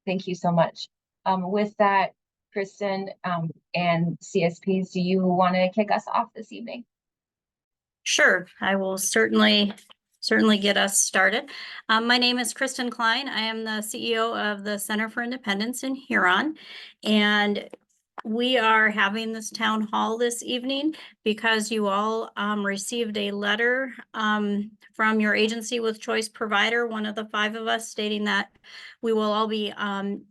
Thank you so much. With that, Kristen, and CSPs, do you want to kick us off this evening? Sure, I will certainly get us started. My name is Kristen Klein. I am the CEO of the Center for Independence in Huron, and we are having this town hall this evening because you all received a letter from your agency with choice provider, one of the 5 of us, stating that we will all be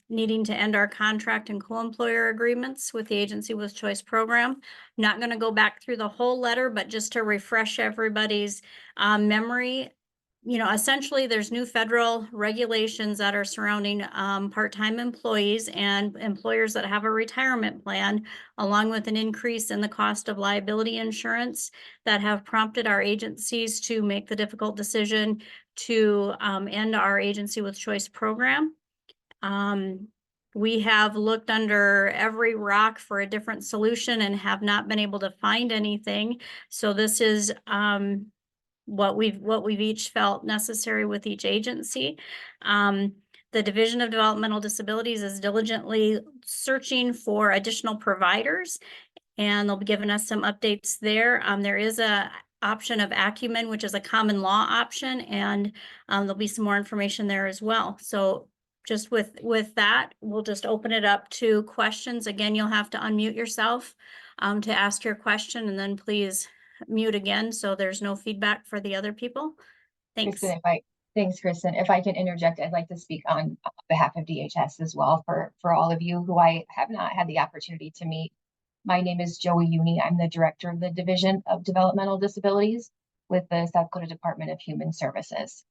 needing to end our contract and co-employer agreements with the agency with choice program. Not going to go back through the whole letter, but just to refresh everybody's memory. Essentially there's new federal regulations that are surrounding part-time employees and employers that have a retirement plan, along with an increase in the cost of liability insurance that have prompted our agencies to make the difficult decision to end our agency with choice program. We have looked under every rock for a different solution and have not been able to find anything. So this is what we've each felt necessary with each agency. The Division of Developmental Disabilities is diligently searching for additional providers, and they'll be giving us some updates there. There is a option of Acumen, which is a common law option, and there'll be some more information there as well. So just with that, we'll just open it up to questions. Again, you'll have to unmute yourself to ask your question, and then please mute again so there's no feedback for the other people. Thanks. Kristen, thanks, Kristen. If I can interject, I'd like to speak on behalf of DHS as well for all of you who I have not had the opportunity to meet. My name is Joey Uni. I'm the director of the Division of Developmental Disabilities with the South Dakota Department of Human Services.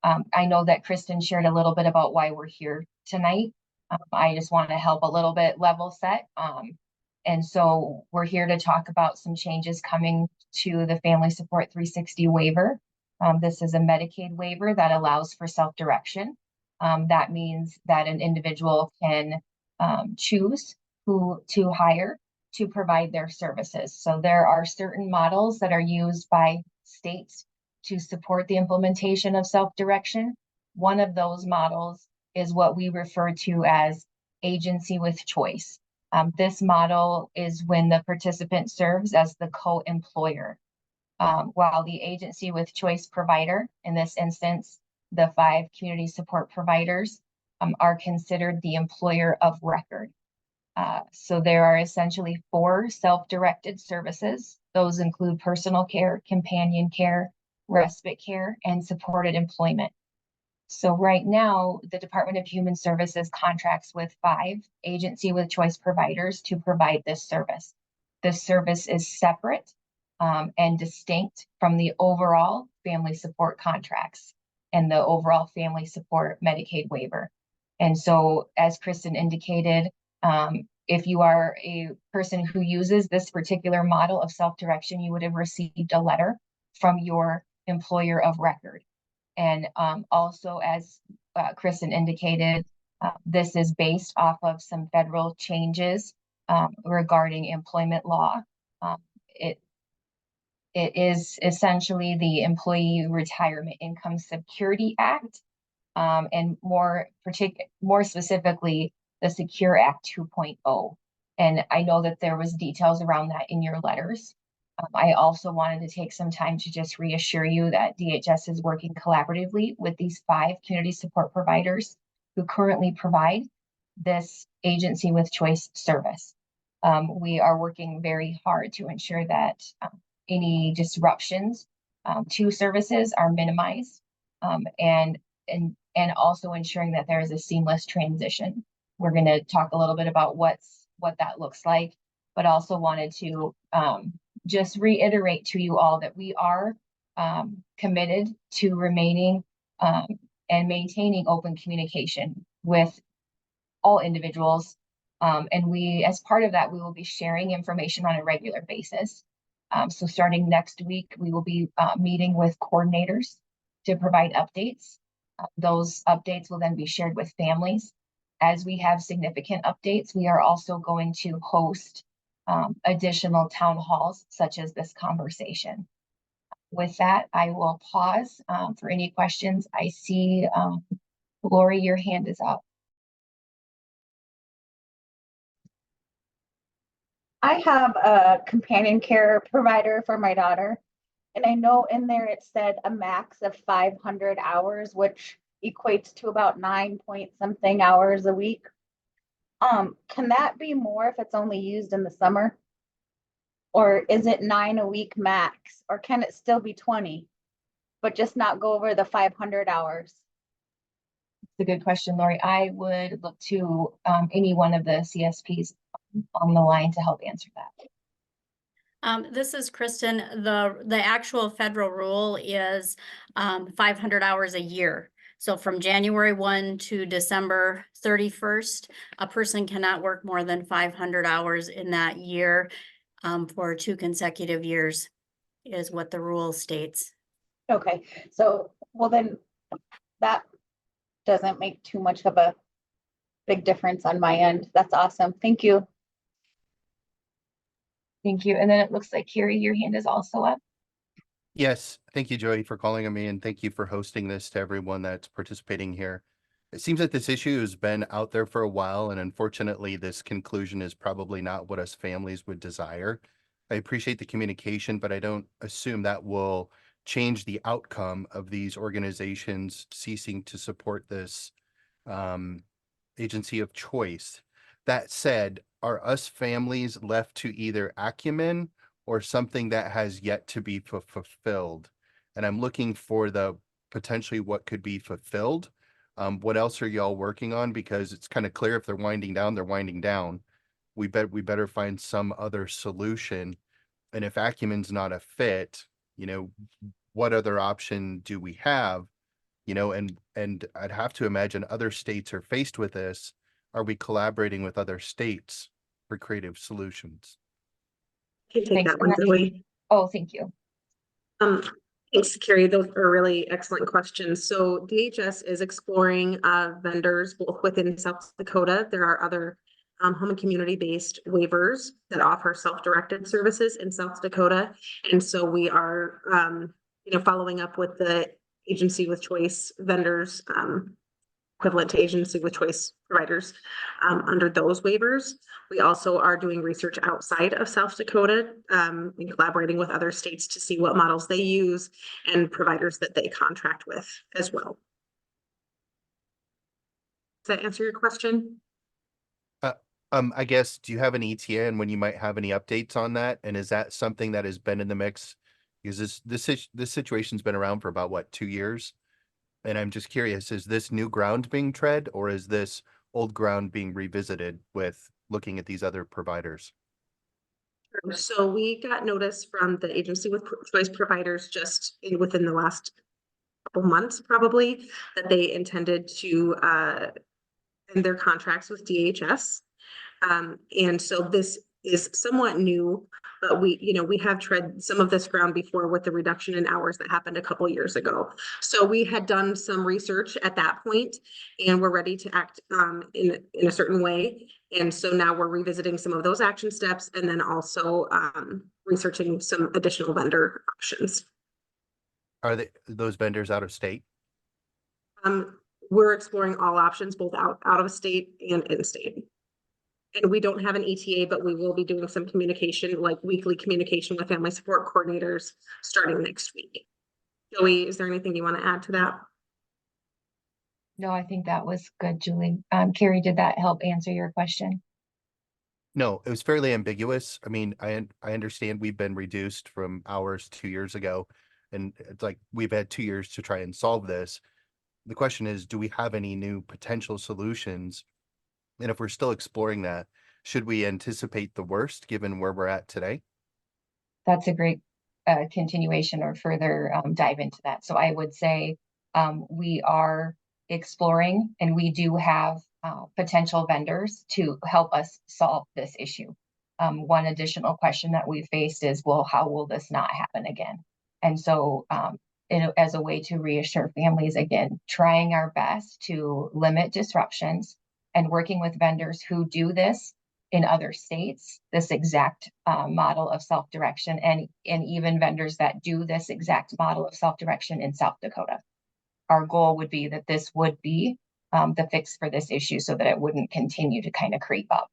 I know that Kristen shared a little bit about why we're here tonight. I just want to help a little bit level set. And so we're here to talk about some changes coming to the Family Support 360 waiver. This is a Medicaid waiver that allows for self-direction. That means that an individual can choose who to hire to provide their services. So there are certain models that are used by states to support the implementation of self-direction. One of those models is what we refer to as agency with choice. This model is when the participant serves as the co-employer, while the agency with choice provider, in this instance, the 5 community support providers, are considered the employer of record. So there are essentially 4 self-directed services. Those include personal care, companion care, respite care, and supported employment. So right now, the Department of Human Services contracts with 5 agency with choice providers to provide this service. This service is separate and distinct from the overall family support contracts and the overall family support Medicaid waiver. And so, as Kristen indicated, if you are a person who uses this particular model of self-direction, you would have received a letter from your employer of record. And also, as Kristen indicated, this is based off of some federal changes regarding employment law. It is essentially the Employee Retirement Income Security Act, and more specifically, the Secure Act 2.0. And I know that there was details around that in your letters. I also wanted to take some time to just reassure you that DHS is working collaboratively with these 5 community support providers who currently provide this agency with choice service. We are working very hard to ensure that any disruptions to services are minimized, and also ensuring that there is a seamless transition. We're going to talk a little bit about what that looks like, but also wanted to just reiterate to you all that we are committed to remaining and maintaining open communication with all individuals. And we, as part of that, we will be sharing information on a regular basis. So starting next week, we will be meeting with coordinators to provide updates. Those updates will then be shared with families. As we have significant updates, we are also going to host additional town halls, such as this conversation. With that, I will pause for any questions. I see, Lori, your hand is up. I have a companion care provider for my daughter, and I know in there it said a max of 500 hours, which equates to about 9 point something hours a week. Can that be more if it's only used in the summer? Or is it 9 a week max? Or can it still be 20, but just not go over the 500 hours? It's a good question, Lori. I would look to any one of the CSPs on the line to help answer that. This is Kristen. The actual federal rule is 500 hours a year. So from January 1 to December 31st, a person cannot work more than 500 hours in that year for 2 consecutive years is what the rule states. Okay, so, well, then that doesn't make too much of a big difference on my end. That's awesome. Thank you. Thank you. And then it looks like Carrie, your hand is also up. Yes, thank you, Joey, for calling on me, and thank you for hosting this to everyone that's participating here. It seems like this issue has been out there for a while, and unfortunately, this conclusion is probably not what us families would desire. I appreciate the communication, but I don't assume that will change the outcome of these organizations ceasing to support this agency of choice. That said, are us families left to either acumen or something that has yet to be fulfilled? And I'm looking for the potentially what could be fulfilled. What else are y'all working on? Because it's kind of clear if they're winding down, they're winding down. We better find some other solution. And if acumen's not a fit, what other option do we have? And I'd have to imagine other states are faced with this. Are we collaborating with other states for creative solutions? Can take Thanks. that one, Joey. Oh, thank you. Thanks, Carrie. Those are really excellent questions. So DHS is exploring vendors both within South Dakota. There are other home and community-based waivers that offer self-directed services in South Dakota. And so we are, following up with the agency with choice vendors, equivalent to agency with choice providers under those waivers. We also are doing research outside of South Dakota and collaborating with other states to see what models they use and providers that they contract with as well. Does that answer your question? I guess, do you have an ETA and when you might have any updates on that? And is that something that has been in the mix? Because this situation's been around for about what, 2 years? And I'm just curious, is this new ground being tread or is this old ground being revisited with looking at these other providers? So we got notice from the agency with choice providers just within the last couple months, probably, that they intended to end their contracts with DHS. And so this is somewhat new, but we have tread some of this ground before with the reduction in hours that happened a couple years ago. So we had done some research at that point, and we're ready to act in a certain way. And so now we're revisiting some of those action steps, and then also researching some additional vendor options. Are those vendors out of state? We're exploring all options, both out of state and in state. And we don't have an ETA, but we will be doing some communication, like weekly communication with family support coordinators starting next week. Joey, is there anything you want to add to that? No, I think that was good, Julie. Carrie, did that help answer your question? No, it was fairly ambiguous. I mean, I understand we've been reduced from hours 2 years ago, and it's like we've had 2 years to try and solve this. The question is, do we have any new potential solutions? And if we're still exploring that, should we anticipate the worst given where we're at today? That's a great continuation or further dive into that. So I would say we are exploring and we do have potential vendors to help us solve this issue. One additional question that we faced is, well, how will this not happen again? And so as a way to reassure families, again, trying our best to limit disruptions and working with vendors who do this in other states, this exact model of self-direction, and even vendors that do this exact model of self-direction in South Dakota. Our goal would be that this would be the fix for this issue so that it wouldn't continue to kind of creep up.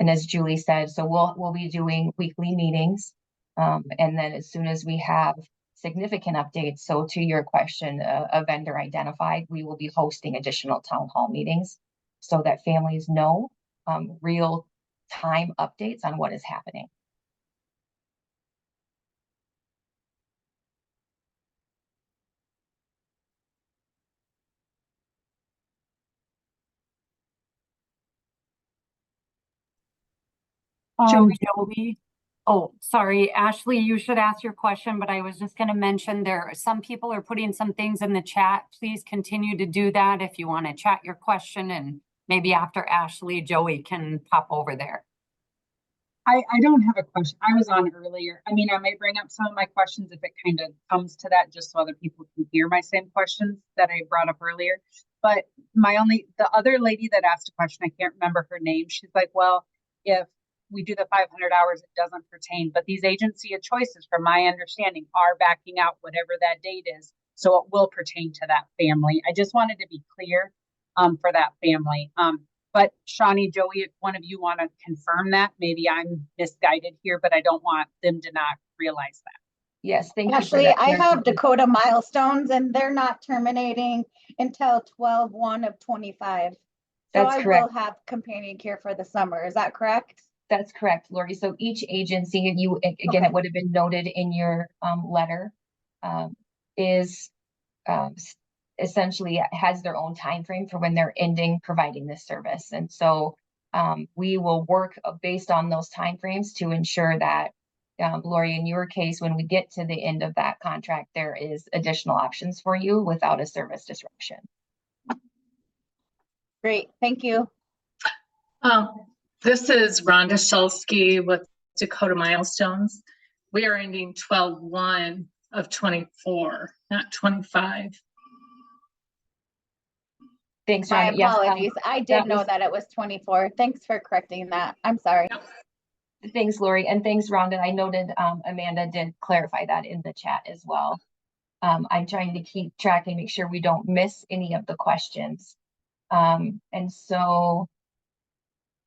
And as Julie said, so we'll be doing weekly meetings. And then as soon as we have significant updates, so to your question, a vendor identified, we will be hosting additional town hall meetings so that families know real time updates on what is happening. Joey. Oh, sorry, Ashley, you should ask your question, but I was just going to mention some people are putting some things in the chat. Please continue to do that if you want to chat your question, and maybe after Ashley, Joey can pop over there. I don't have a question. I was on earlier. I mean, I may bring up some of my questions if it kind of comes to that, just so other people can hear my same questions that I brought up earlier. But the other lady that asked a question, I can't remember her name. She's like, well, if we do the 500 hours, it doesn't pertain. But these agency of choices, from my understanding, are backing out whatever that date is. So it will pertain to that family. I just wanted to be clear for that family. But Shawnee, Joey, if one of you want to confirm that, maybe I'm misguided here, but I don't want them to not realize that. Yes, thank you. Actually, I have Dakota milestones and they're not terminating until 12/1/25. So That's I correct. will have companion care for the summer. Is that correct? That's correct, Lori. So each agency, again, it would have been noted in your letter, is essentially has their own time frame for when they're ending providing this service. And so we will work based on those time frames to ensure that, Lori, in your case, when we get to the end of that contract, there is additional options for you without a service disruption. Great, thank you. This is Rhonda Shulsky with Dakota Milestones. We are ending 12/1/24, not 25. Thanks, My Rhonda. Yes, apologies. I did know that it was 24. Thanks for correcting that. I'm sorry. Thanks, Lori, and thanks, Rhonda. I noted Amanda did clarify that in the chat as well. I'm trying to keep track and make sure we don't miss any of the questions. And so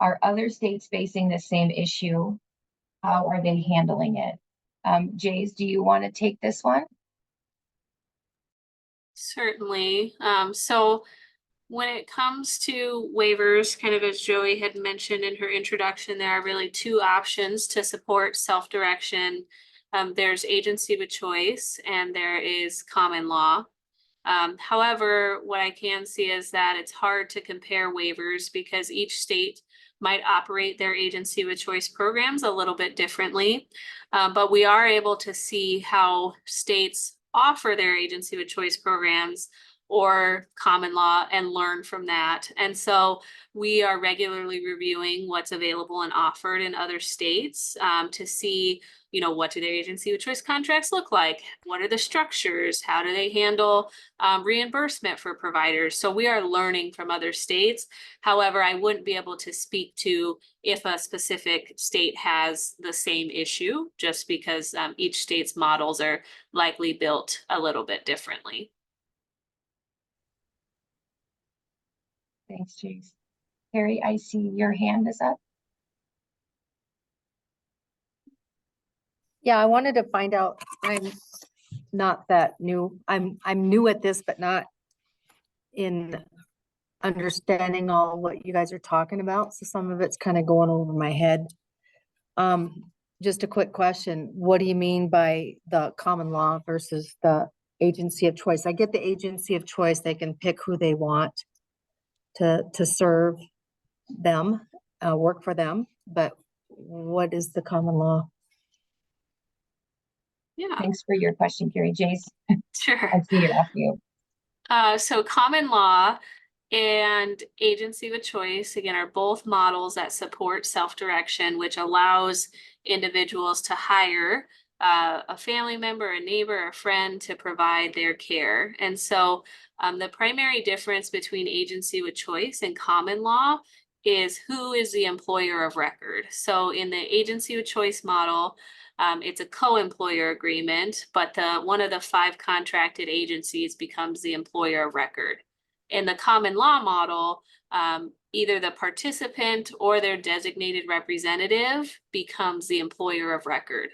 are other states facing the same issue? How are they handling it? Jays, do you want to take this one? Certainly. So when it comes to waivers, kind of as Joey had mentioned in her introduction, there are really two options to support self-direction. There's agency with choice and there is common law. However, what I can see is that it's hard to compare waivers because each state might operate their agency with choice programs a little bit differently. But we are able to see how states offer their agency with choice programs or common law and learn from that. And so we are regularly reviewing what's available and offered in other states to see, what do their agency with choice contracts look like? What are the structures? How do they handle reimbursement for providers? So we are learning from other states. However, I wouldn't be able to speak to if a specific state has the same issue, just because each state's models are likely built a little bit differently. Thanks, Jays. Harry, I see your hand is up. Yeah, I wanted to find out, I'm not that new. I'm new at this, but not in understanding all what you guys are talking about. So some of it's kind of going over my head. Just a quick question. What do you mean by the common law versus the agency of choice? I get the agency of choice. They can pick who they want to serve them, work for them. But what is the common law? Yeah, Thanks for your question, Carrie. Jays, sure. I see it off you. So common law and agency with choice, again, are both models that support self-direction, which allows individuals to hire a family member, a neighbor, a friend to provide their care. And so the primary difference between agency with choice and common law is who is the employer of record. So in the agency with choice model, it's a co-employer agreement, but one of the 5 contracted agencies becomes the employer of record. In the common law model, either the participant or their designated representative becomes the employer of record.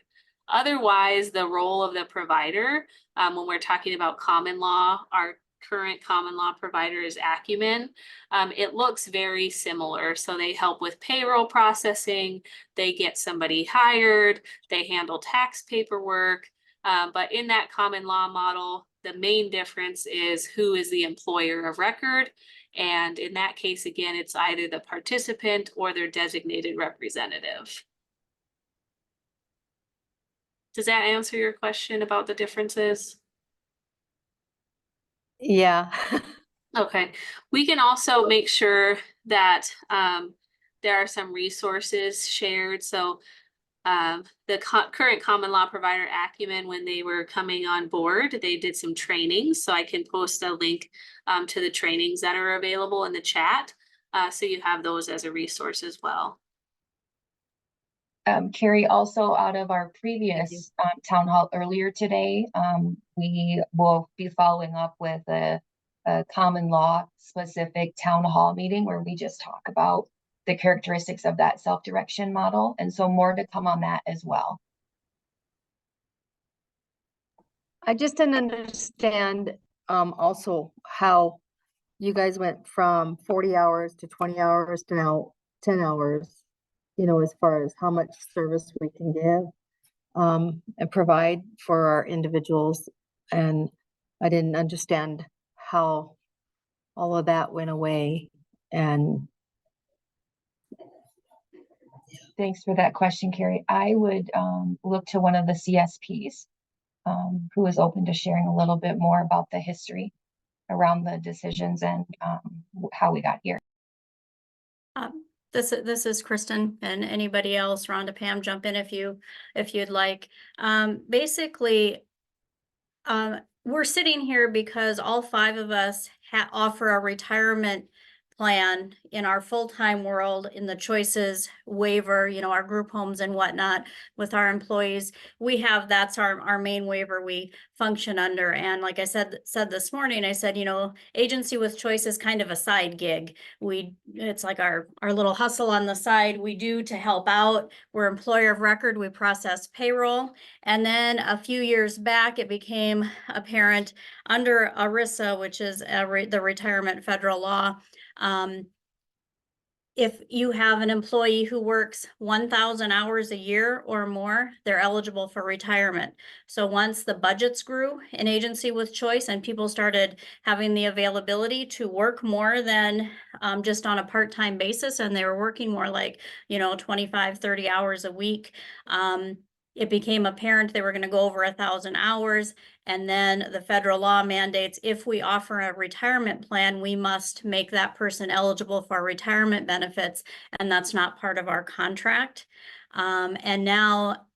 Otherwise, the role of the provider, when we're talking about common law, our current common law provider is Acumen. It looks very similar. So they help with payroll processing, they get somebody hired, they handle tax paperwork. But in that common law model, the main difference is who is the employer of record. And in that case, again, it's either the participant or their designated representative. Does that answer your question about the differences? Yeah. Okay, we can also make sure that there are some resources shared. So the current common law provider Acumen, when they were coming on board, they did some trainings. So I can post a link to the trainings that are available in the chat. So you have those as a resource as well. Carrie, also out of our previous town hall earlier today, we will be following up with a common law specific town hall meeting where we just talk about the characteristics of that self-direction model. And so more to come on that as well. I just didn't understand also how you guys went from 40 hours to 20 hours to now 10 hours, you know, as far as how much service we can give and provide for our individuals. And I didn't understand how all of that went away. And Thanks for that question, Carrie. I would look to one of the CSPs who is open to sharing a little bit more about the history around the decisions and how we got here. This is Kristen, and anybody else, Rhonda, Pam, jump in if you'd like. Basically, we're sitting here because all 5 of us offer a retirement plan in our full-time world, in the choices waiver, you know, our group homes and whatnot with our employees. We have, that's our main waiver we function under. And like I said this morning, I said, you know, agency with choice is kind of a side gig. It's like our little hustle on the side we do to help out. We're employer of record, we process payroll. And then a few years back, it became apparent under ERISA, which is the retirement federal law, if you have an employee who works 1,000 hours a year or more, they're eligible for retirement. So once the budgets grew in agency with choice and people started having the availability to work more than just on a part-time basis, and they were working more like, you know, 25, 30 hours a week, it became apparent they were going to go over 1,000 hours. And then the federal law mandates if we offer a retirement plan, we must make that person eligible for retirement benefits. And that's not part of our contract. And now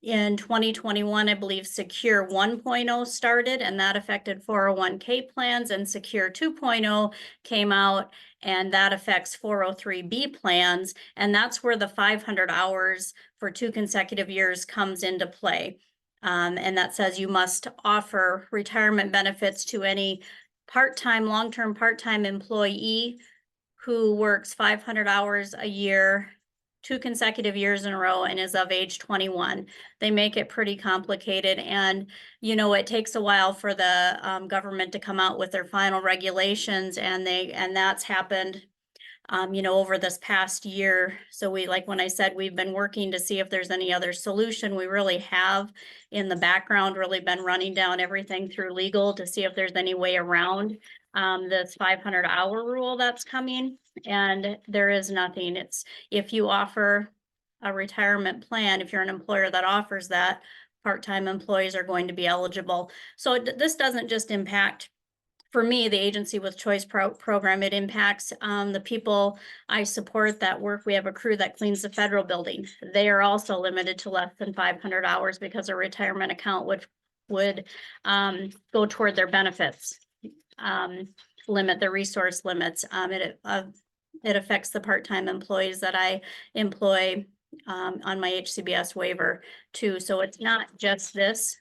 in 2021, I believe Secure 1.0 started, and that affected 401k plans, and Secure 2.0 came out, and that affects 403b plans. And that's where the 500 hours for 2 consecutive years comes into play. And that says you must offer retirement benefits to any part-time, long-term part-time employee who works 500 hours a year, 2 consecutive years in a row, and is of age 21. They make it pretty complicated. And, you know, it takes a while for the government to come out with their final regulations, and that's happened you know, over this past year. So we, like when I said, we've been working to see if there's any other solution. We really have in the background really been running down everything through legal to see if there's any way around this 500-hour rule that's coming. And there is nothing. It's if you offer a retirement plan, if you're an employer that offers that, part-time employees are going to be eligible. So this doesn't just impact, for me, the agency with choice program, it impacts the people I support that work. We have a crew that cleans the federal building. They are also limited to less than 500 hours because a retirement account would go toward their benefits, limit the resource limits. It affects the part-time employees that I employ on my HCBS waiver too. So it's not just this.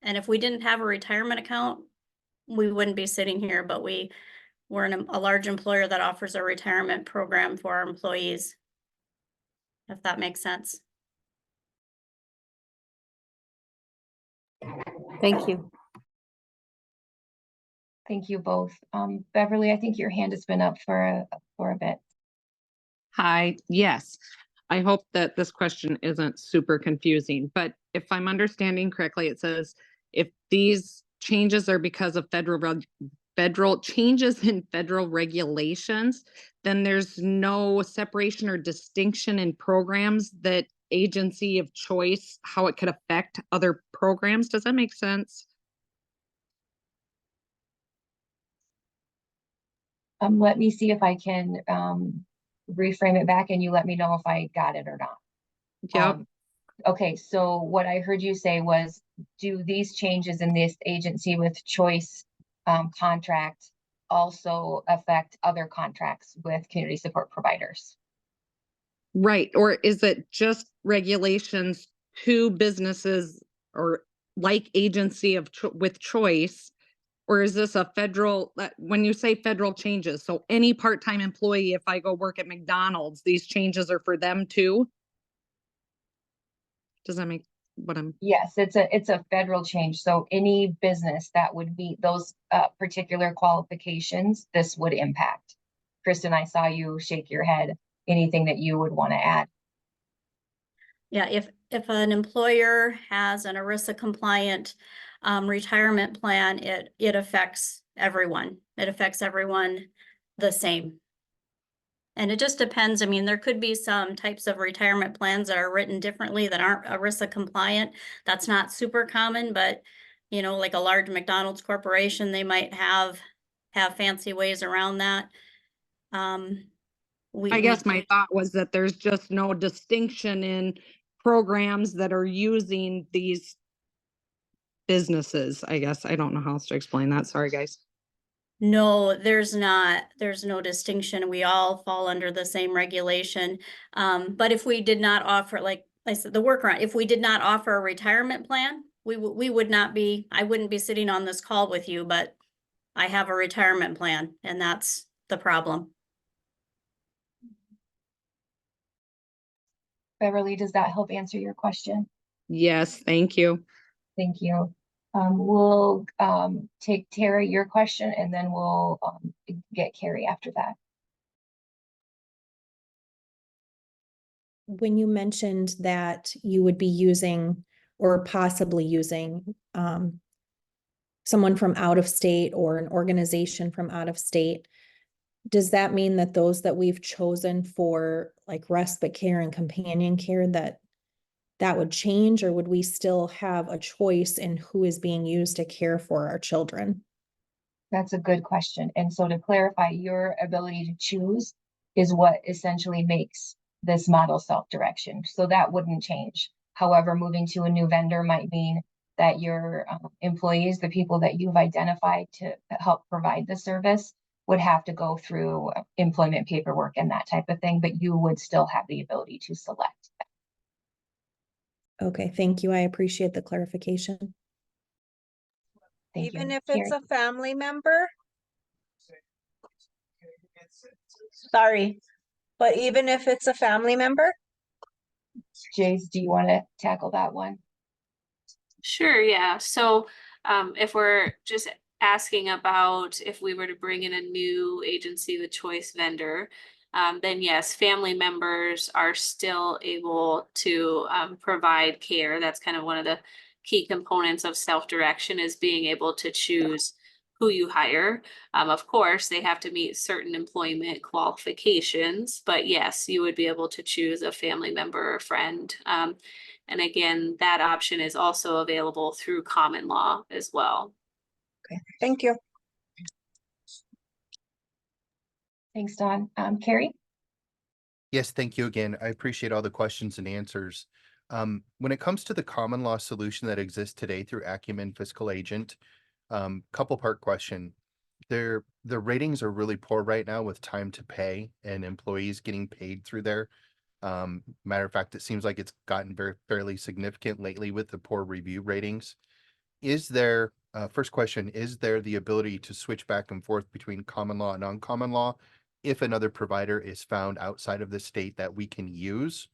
And if we didn't have a retirement account, we wouldn't be sitting here, but we we're a large employer that offers a retirement program for our employees. If that makes sense. Thank you. Thank you both. Beverly, I think your hand has been up for a bit. Hi, yes. I hope that this question isn't super confusing, but if I'm understanding correctly, it says if these changes are because of federal changes in federal regulations, then there's no separation or distinction in programs that agency of choice, how it could affect other programs. Does that make sense? Let me see if I can reframe it back and you let me know if I got it or not. Yep. Okay, so what I heard you say was, do these changes in this agency with choice contract also affect other contracts with community support providers? Right, or is it just regulations to businesses or like agency of with choice? Or is this a federal, when you say federal changes, so any part-time employee, if I go work at McDonald's, these changes are for them too? Does that make what I'm? Yes, it's a federal change. So any business that would meet those particular qualifications, this would impact. Kristen, I saw you shake your head. Anything that you would want to add? Yeah, if an employer has an ERISA compliant retirement plan, it affects everyone. It affects everyone the same. And it just depends. I mean, there could be some types of retirement plans that are written differently that aren't ERISA compliant. That's not super common, but you know, like a large McDonald's corporation, they might have fancy ways around that. I guess my thought was that there's just no distinction in programs that are using these businesses. I guess I don't know how else to explain that. Sorry, guys. No, there's not. There's no distinction. We all fall under the same regulation. But if we did not offer, like I said, the workaround, if we did not offer a retirement plan, we would not be, I wouldn't be sitting on this call with you, but I have a retirement plan and that's the problem. Beverly, does that help answer your question? Yes, thank you. Thank you. We'll take Tara, your question, and then we'll get Carrie after that. When you mentioned that you would be using or possibly using someone from out of state or an organization from out of state, does that mean that those that we've chosen for like respite care and companion care, that would change, or would we still have a choice in who is being used to care for our children? That's a good question. And so to clarify, your ability to choose is what essentially makes this model self-direction. So that wouldn't change. However, moving to a new vendor might mean that your employees, the people that you've identified to help provide the service, would have to go through employment paperwork and that type of thing, but you would still have the ability to select. Okay, thank you. I appreciate the clarification. Thank Even you. if it's a family member? Sorry, but even if it's a family member? Jace, do you want to tackle that one? Sure, yeah. So if we're just asking about if we were to bring in a new agency with choice vendor, then yes, family members are still able to provide care. That's kind of one of the key components of self-direction, is being able to choose who you hire. Of course, they have to meet certain employment qualifications, but yes, you would be able to choose a family member or friend. And again, that option is also available through common law as well. Okay, thank you. Thanks, Dawn. Carrie? Yes, thank you again. I appreciate all the questions and answers. When it comes to the common law solution that exists today through Acumen Fiscal Agent, couple part question. The ratings are really poor right now with time to pay and employees getting paid through there. Matter of fact, it seems like it's gotten fairly significant lately with the poor review ratings. is there, first question, is there the ability to switch back and forth between common law and non-common law if another provider is found outside of the state that we can use?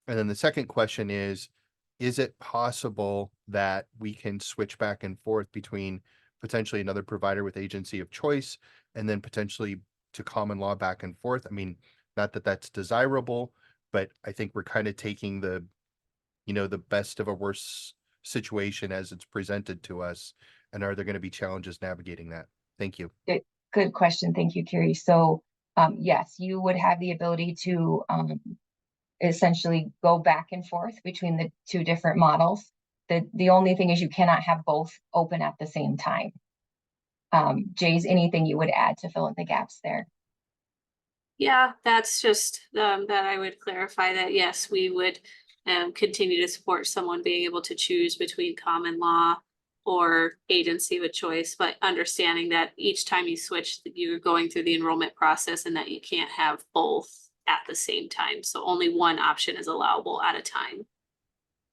And then the second question is it possible that we can switch back and forth between potentially another provider with agency of choice and then potentially to common law back and forth? I mean, not that that's desirable, but I think we're kind of taking the, the best of a worse situation as it's presented to us. And are there going to be challenges navigating that? Thank you. Good question. Thank you, Carrie. So, yes, you would have the ability to essentially go back and forth between the two different models. The only thing is you cannot have both open at the same time. Jay's, anything you would add to fill in the gaps there? Yeah, that's just that I would clarify that, yes, we would continue to support someone being able to choose between common law or agency with choice, but understanding that each time you switch, you're going through the enrollment process and that you can't have both at the same time. So only one option is allowable at a time.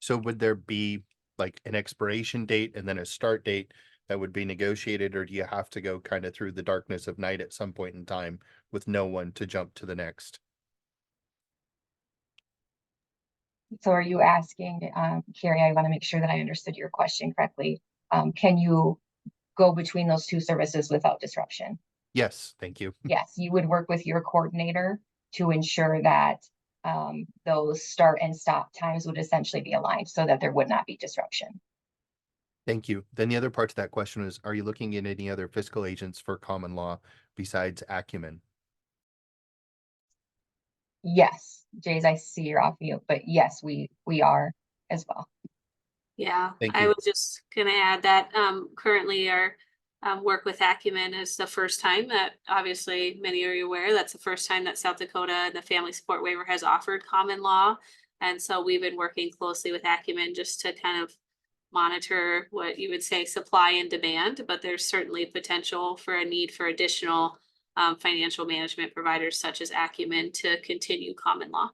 So would there be like an expiration date and then a start date that would be negotiated, or do you have to go kind of through the darkness of night at some point in time with no one to jump to the next? So are you asking, Carrie, I want to make sure that I understood your question correctly. Can you go between those two services without disruption? Yes, thank you. Yes, you would work with your coordinator to ensure that those start and stop times would essentially be aligned so that there would not be disruption. Thank you. Then the other part to that question is, are you looking at any other fiscal agents for common law besides Acumen? Yes, Jays, I see you're off mute, but yes, we are as well. Yeah, Thank I you. was just gonna add that currently our work with Acumen is the first time that, obviously many are aware, that's the first time that South Dakota and the Family Support Waiver has offered common law. And so we've been working closely with Acumen just to kind of monitor what you would say supply and demand, but there's certainly potential for a need for additional financial management providers such as Acumen to continue common law.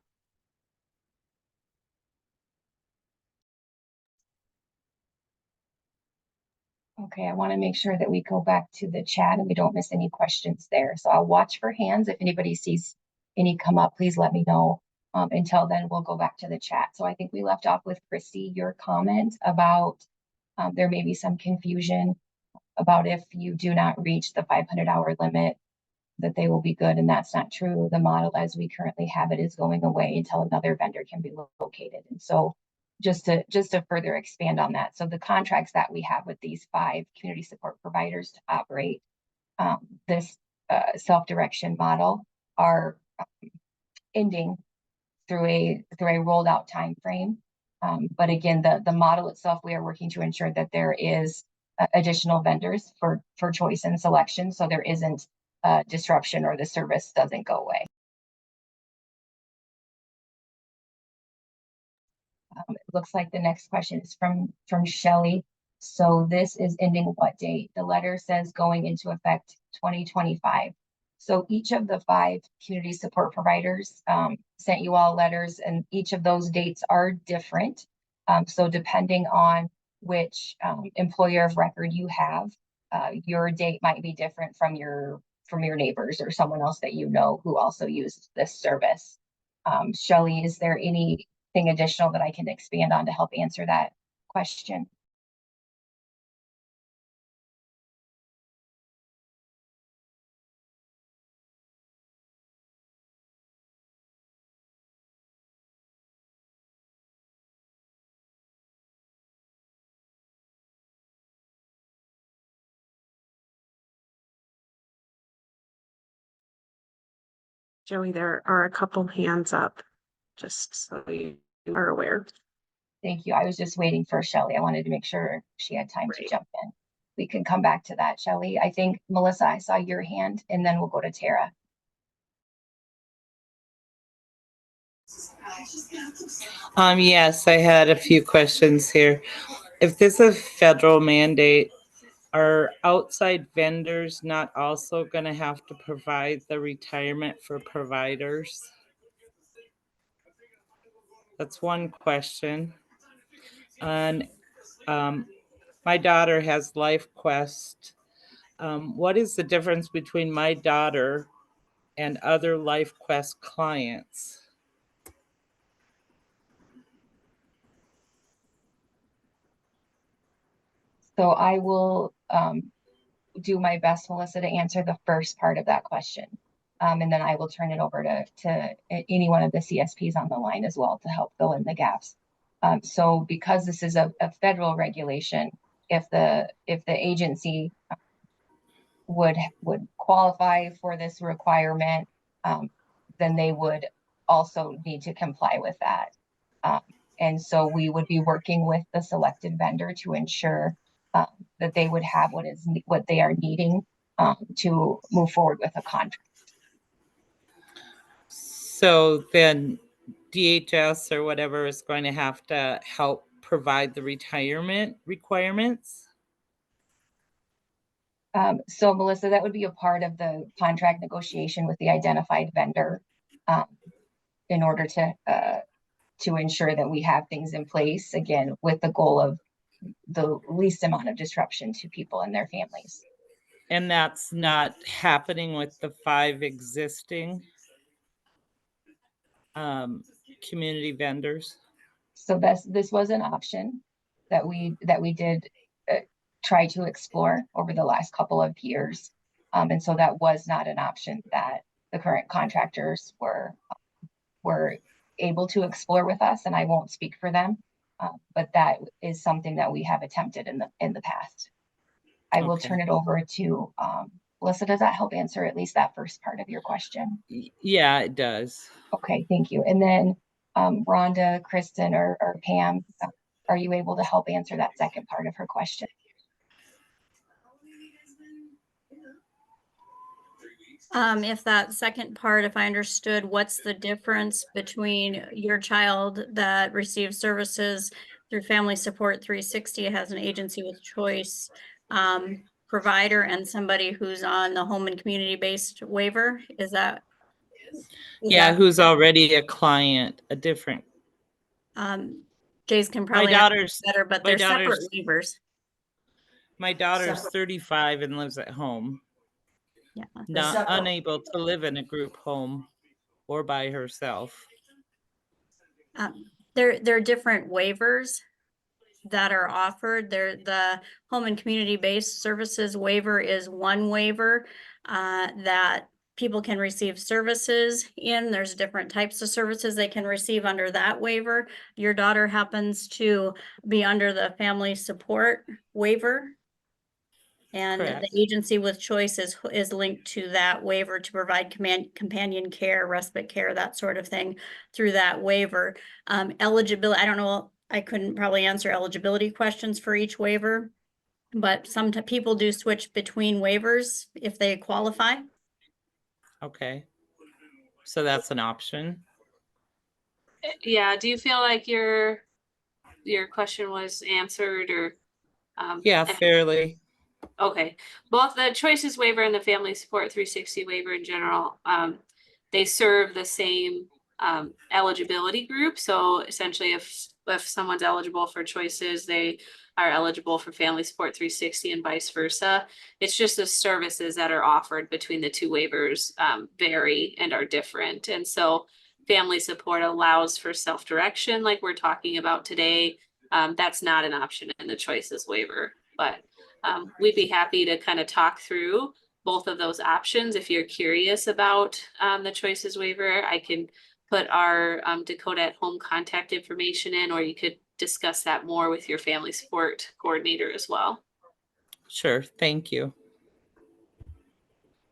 Okay, I want to make sure that we go back to the chat and we don't miss any questions there. So I'll watch for hands. If anybody sees any come up, please let me know. Until then, we'll go back to the chat. So I think we left off with Chrissy, your comment about there may be some confusion about if you do not reach the 500-hour limit, that they will be good, and that's not true. The model as we currently have it is going away until another vendor can be located. And so just to further expand on that, so the contracts that we have with these 5 community support providers to operate this self-direction model are ending through a rolled out time frame. But again, the model itself, we are working to ensure that there is additional vendors for choice and selection, so there isn't disruption or the service doesn't go away. It looks like the next question is from Shelley. So this is ending what date? The letter says going into effect 2025. So each of the 5 community support providers sent you all letters, and each of those dates are different. So depending on which employer of record you have, your date might be different from your neighbors or someone else that you know who also uses this service. Shelley, is there anything additional that I can expand on to help answer that question? Joey, there are a couple hands up, just so you are aware. Thank you. I was just waiting for Shelley. I wanted to make sure she had time to jump in. We can come back to that, Shelley. I think, Melissa, I saw your hand, and then we'll go to Tara. Yes, I had a few questions here. If this is a federal mandate, are outside vendors not also going to have to provide the retirement for providers? That's one question. And My daughter has LifeQuest. What is the difference between my daughter and other LifeQuest clients? So I will do my best, Melissa, to answer the first part of that question. And then I will turn it over to any one of the CSPs on the line as well to help fill in the gaps. So because this is a federal regulation, if the agency would qualify for this requirement, then they would also need to comply with that. And so we would be working with the selected vendor to ensure that they would have what they are needing to move forward with a contract. So then DHS or whatever is going to have to help provide the retirement requirements? So Melissa, that would be a part of the contract negotiation with the identified vendor in order to ensure that we have things in place, again, with the goal of the least amount of disruption to people and their families. And that's not happening with the 5 existing community vendors? So this was an option that we did try to explore over the last couple of years. And so that was not an option that the current contractors were able to explore with us, and I won't speak for them, but that is something that we have attempted in the past. I will turn it over to Melissa. Does that help answer at least that first part of your question? Yeah, it does. Okay, thank you. And then Rhonda, Kristen, or Pam, are you able to help answer that second part of her question? If that second part, if I understood, what's the difference between your child that receives services through Family Support 360 has an agency with choice provider and somebody who's on the home and community-based waiver? Is that? Yeah, who's already a client, a different. Jays can My probably answer daughter's better, but they're separate waivers. My daughter's 35 and lives at home. Yeah. Not unable to live in a group home or by herself. There are different waivers that are offered. The home and community-based services waiver is one waiver that people can receive services in. There's different types of services they can receive under that waiver. Your daughter happens to be under the family support waiver. And Correct. the agency with choice is linked to that waiver to provide companion care, respite care, that sort of thing through that waiver. Eligibility, I don't know, I couldn't probably answer eligibility questions for each waiver, but some people do switch between waivers if they qualify. Okay. So that's an option. Yeah, do you feel like your question was answered or? Yeah, fairly. Okay, both the choices waiver and the family support 360 waiver in general, they serve the same eligibility group. So essentially if someone's eligible for choices, they are eligible for family support 360 and vice versa. It's just the services that are offered between the two waivers vary and are different. And so family support allows for self-direction like we're talking about today. That's not an option in the choices waiver, but we'd be happy to kind of talk through both of those options. If you're curious about the choices waiver, I can put our Dakota at Home contact information in, or you could discuss that more with your family support coordinator as well. Sure, thank you.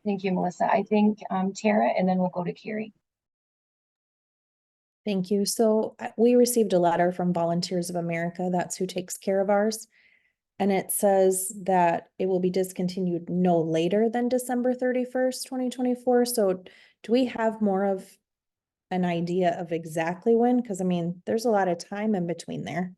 Thank you, Melissa. I think Tara, and then we'll go to Carrie. Thank you. So we received a letter from Volunteers of America. That's who takes care of ours. And it says that it will be discontinued no later than December 31st, 2024. So do we have more of an idea of exactly when? Because I mean, there's a lot of time in between there.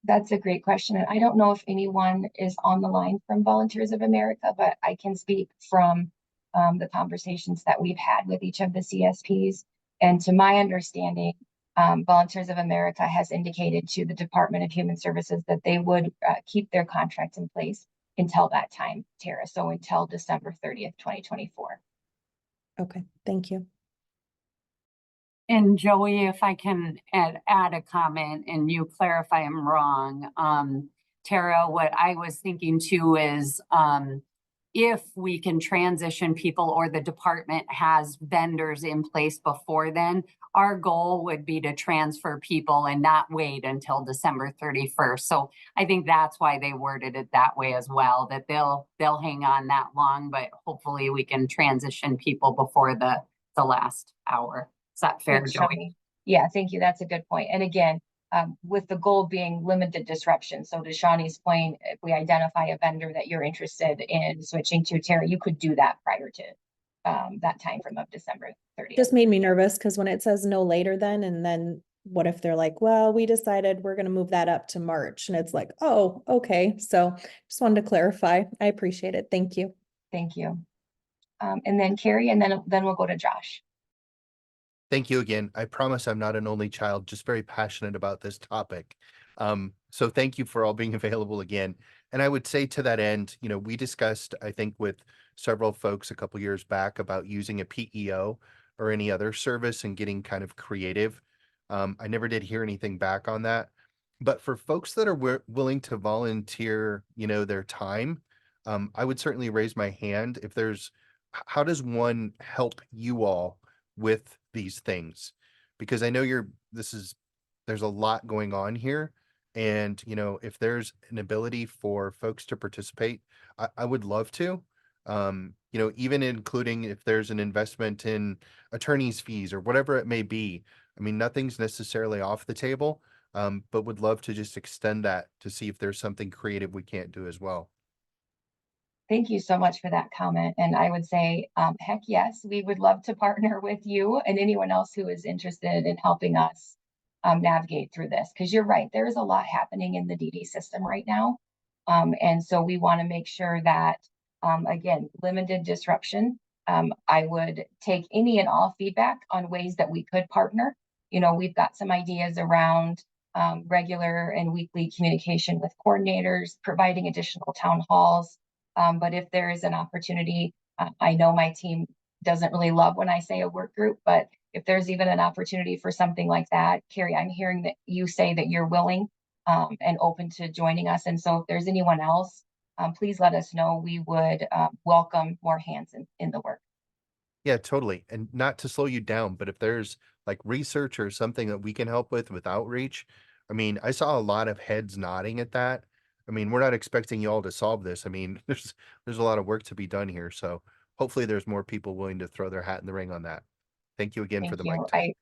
That's a great question. And I don't know if anyone is on the line from Volunteers of America, but I can speak from the conversations that we've had with each of the CSPs. And to my understanding, Volunteers of America has indicated to the Department of Human Services that they would keep their contract in place until that time, Tara. So until December 30th, 2024. Okay, thank you. And Joey, if I can add a comment and you clarify I'm wrong. Tara, what I was thinking too is, if we can transition people or the department has vendors in place before then, our goal would be to transfer people and not wait until December 31st. So I think that's why they worded it that way as well, that they'll hang on that long, but hopefully we can transition people before the last hour. Is that fair, Thanks, Joey? Shawnee. Yeah, thank you. That's a good point. And again, with the goal being limited disruption. So to Shawnee's point, if we identify a vendor that you're interested in switching to, Tara, you could do that prior to that time frame of December 30th. Just made me nervous because when it says no later than, and then what if they're like, well, we decided we're going to move that up to March, and it's like, oh, okay. So just wanted to clarify. I appreciate it. Thank you. Thank you. And then Carrie, and then we'll go to Josh. Thank you again. I promise I'm not an only child, just very passionate about this topic. So thank you for all being available again. And I would say to that end, you know, we discussed, I think, with several folks a couple years back about using a PEO or any other service and getting kind of creative. I never did hear anything back on that. But for folks that are willing to volunteer, you know, their time, I would certainly raise my hand if there's, how does one help you all with these things? Because I know there's a lot going on here. And, you know, if there's an ability for folks to participate, I would love to, you know, even including if there's an investment in attorney's fees or whatever it may be. I mean, nothing's necessarily off the table, but would love to just extend that to see if there's something creative we can't do as well. Thank you so much for that comment. And I would say, heck yes, we would love to partner with you and anyone else who is interested in helping us navigate through this. Because you're right, there is a lot happening in the DD system right now. And so we want to make sure that, again, limited disruption. I would take any and all feedback on ways that we could partner. You know, we've got some ideas around regular and weekly communication with coordinators, providing additional town halls. But if there is an opportunity, I know my team doesn't really love when I say a work group, but if there's even an opportunity for something like that, Carrie, I'm hearing that you say that you're willing and open to joining us. And so if there's anyone else, please let us know. We would welcome more hands in the work. Yeah, totally. And not to slow you down, but if there's like research or something that we can help with outreach, I mean, I saw a lot of heads nodding at that. I mean, we're not expecting you all to solve this. I mean, there's a lot of work to be done here. So hopefully there's more people willing to throw their hat in the ring on that. Thank you again for the mic time.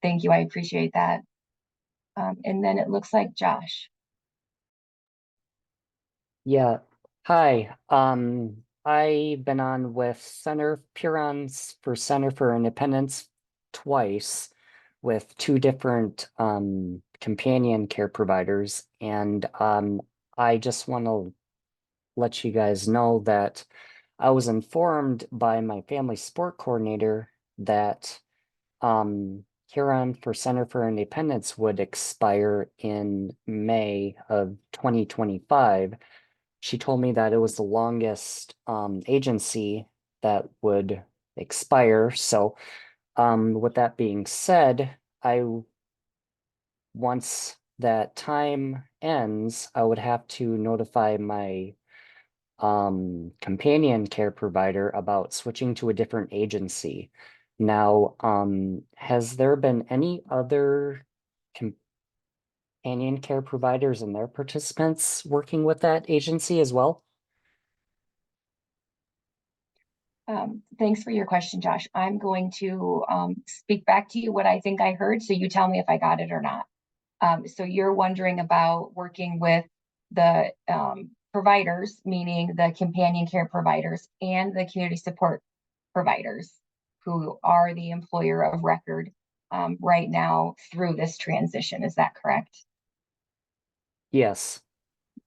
Thank you. I appreciate that. And then it looks like Josh. Yeah. Hi. I've been on with Center for Independence twice with two different companion care providers. And I just want to let you guys know that I was informed by my family sport coordinator that Huron for Center for Independence would expire in May of 2025. She told me that it was the longest agency that would expire. So with that being said, once that time ends, I would have to notify my companion care provider about switching to a different agency. Now, has there been any other companion care providers and their participants working with that agency as well? Thanks for your question, Josh. I'm going to speak back to you what I think I heard, so you tell me if I got it or not. So you're wondering about working with the providers, meaning the companion care providers and the community support providers who are the employer of record right now through this transition. Is that correct? Yes.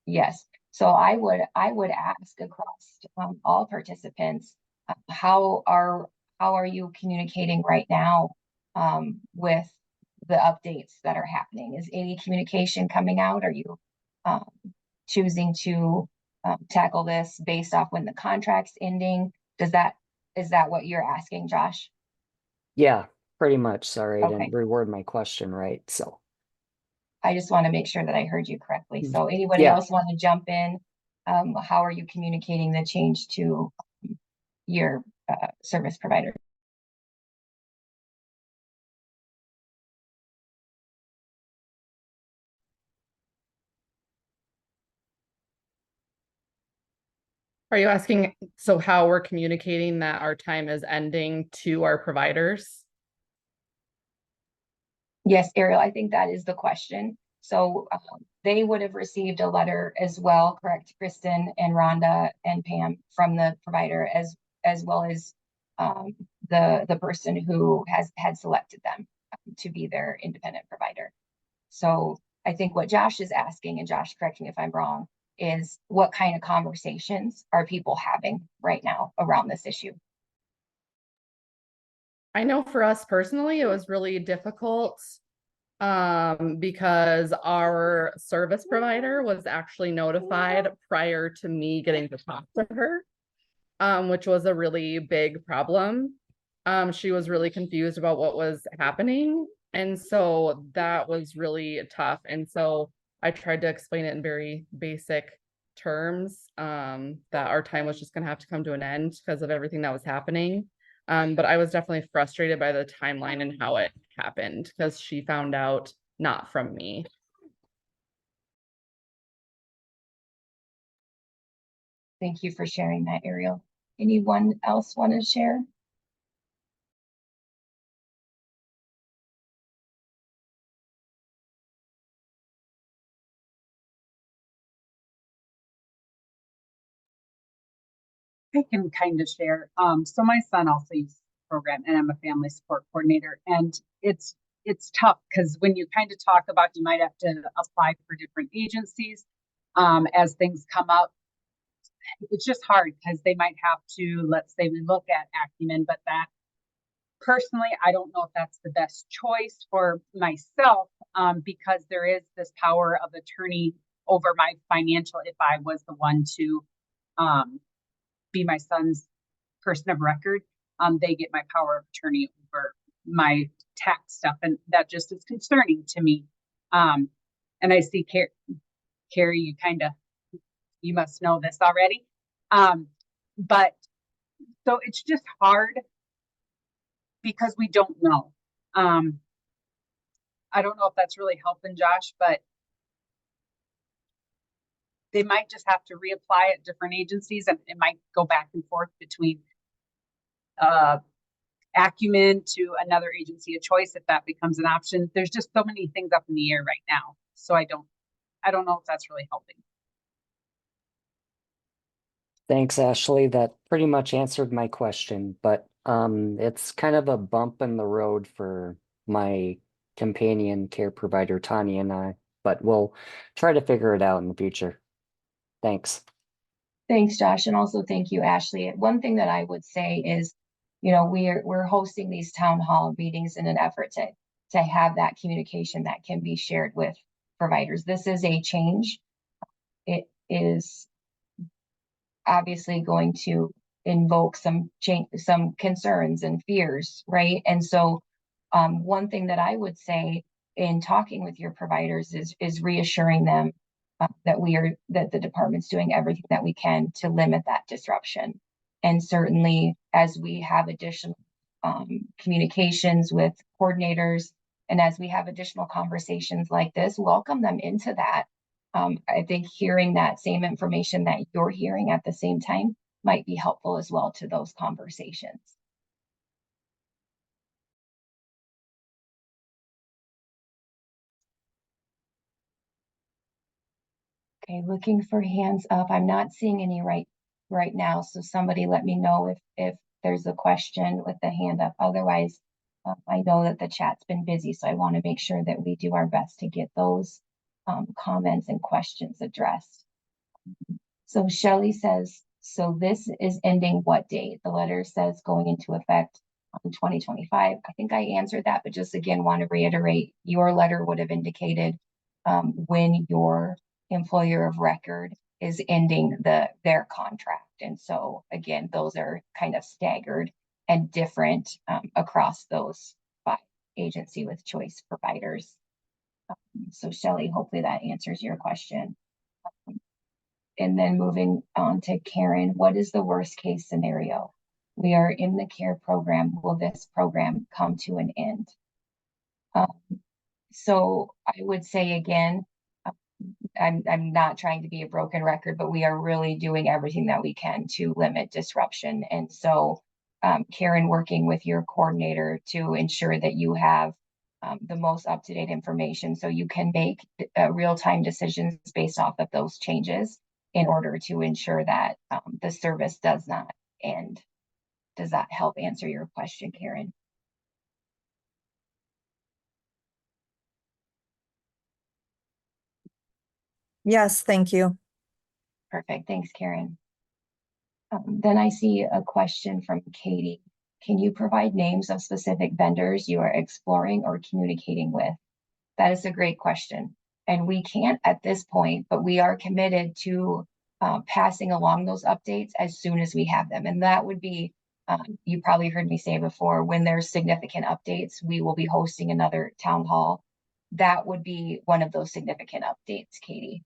Yes. So I would ask across all participants, how are you communicating right now with the updates that are happening? Is any communication coming out? Are you choosing to tackle this based off when the contract's ending? Is that what you're asking, Josh? Yeah, pretty much. Sorry, I Okay. didn't reword my question right, so. I just want to make sure that I heard you correctly. So anybody Yeah. else want to jump in? How are you communicating the change to your service provider? Are you asking, so how we're communicating that our time is ending to our providers? Yes, Ariel, I think that is the question. So they would have received a letter as well, correct, Kristen and Rhonda and Pam, from the provider as well as the person who had selected them to be their independent provider. So I think what Josh is asking, and Josh, correct me if I'm wrong, is what kind of conversations are people having right now around this issue? I know for us personally, it was really difficult because our service provider was actually notified prior to me getting to talk to her, which was a really big problem. She was really confused about what was happening. And so that was really tough. And so I tried to explain it in very basic terms, that our time was just going to have to come to an end because of everything that was happening. But I was definitely frustrated by the timeline and how it happened because she found out not from me. Thank you for sharing that, Ariel. Anyone else want to share? I can kind of share. So my son also uses the program, and I'm a family support coordinator, and it's tough because when you kind of talk about, you might have to apply for different agencies as things come up. It's just hard because they might have to, let's say we look at Acumen, but that personally, I don't know if that's the best choice for myself because there is this power of attorney over my financial if I was the one to be my son's person of record. They get my power of attorney over my tax stuff, and that just is concerning to me. And I see Carrie, you must know this already. But so it's just hard because we don't know. I don't know if that's really helping Josh, but they might just have to reapply at different agencies, and it might go back and forth between Acumen to another agency of choice if that becomes an option. There's just so many things up in the air right now. So I don't know if that's really helping. Thanks, Ashley. That pretty much answered my question, but it's kind of a bump in the road for my companion care provider, Tanya and I, but we'll try to figure it out in the future. Thanks. Thanks, Josh, and also thank you, Ashley. One thing that I would say is, you know, we're hosting these town hall meetings in an effort to have that communication that can be shared with providers. This is a change. It is obviously going to invoke some concerns and fears, right? And so one thing that I would say in talking with your providers is reassuring them that the department's doing everything that we can to limit that disruption. And certainly as we have additional communications with coordinators and as we have additional conversations like this, welcome them into that. I think hearing that same information that you're hearing at the same time might be helpful as well to those conversations. Okay, looking for hands up. I'm not seeing any right now. So somebody let me know if there's a question with the hand up. Otherwise, I know that the chat's been busy, so I want to make sure that we do our best to get those comments and questions addressed. So Shelley says, so this is ending what date? The letter says going into effect in 2025. I think I answered that, but just again, want to reiterate, your letter would have indicated when your employer of record is ending their contract. And so again, those are kind of staggered and different across those 5 agency with choice providers. So Shelley, hopefully that answers your question. And then moving on to Karen, what is the worst case scenario? We are in the care program. Will this program come to an end? So I would say again, I'm not trying to be a broken record, but we are really doing everything that we can to limit disruption. And so Karen, working with your coordinator to ensure that you have the most up-to-date information so you can make real-time decisions based off of those changes in order to ensure that the service does not end. Does that help answer your question, Karen? Yes, thank you. Perfect. Thanks, Karen. Then I see a question from Katie. Can you provide names of specific vendors you are exploring or communicating with? That is a great question. And we can't at this point, but we are committed to passing along those updates as soon as we have them. And that would be, you probably heard me say before, when there's significant updates, we will be hosting another town hall. That would be one of those significant updates, Katie.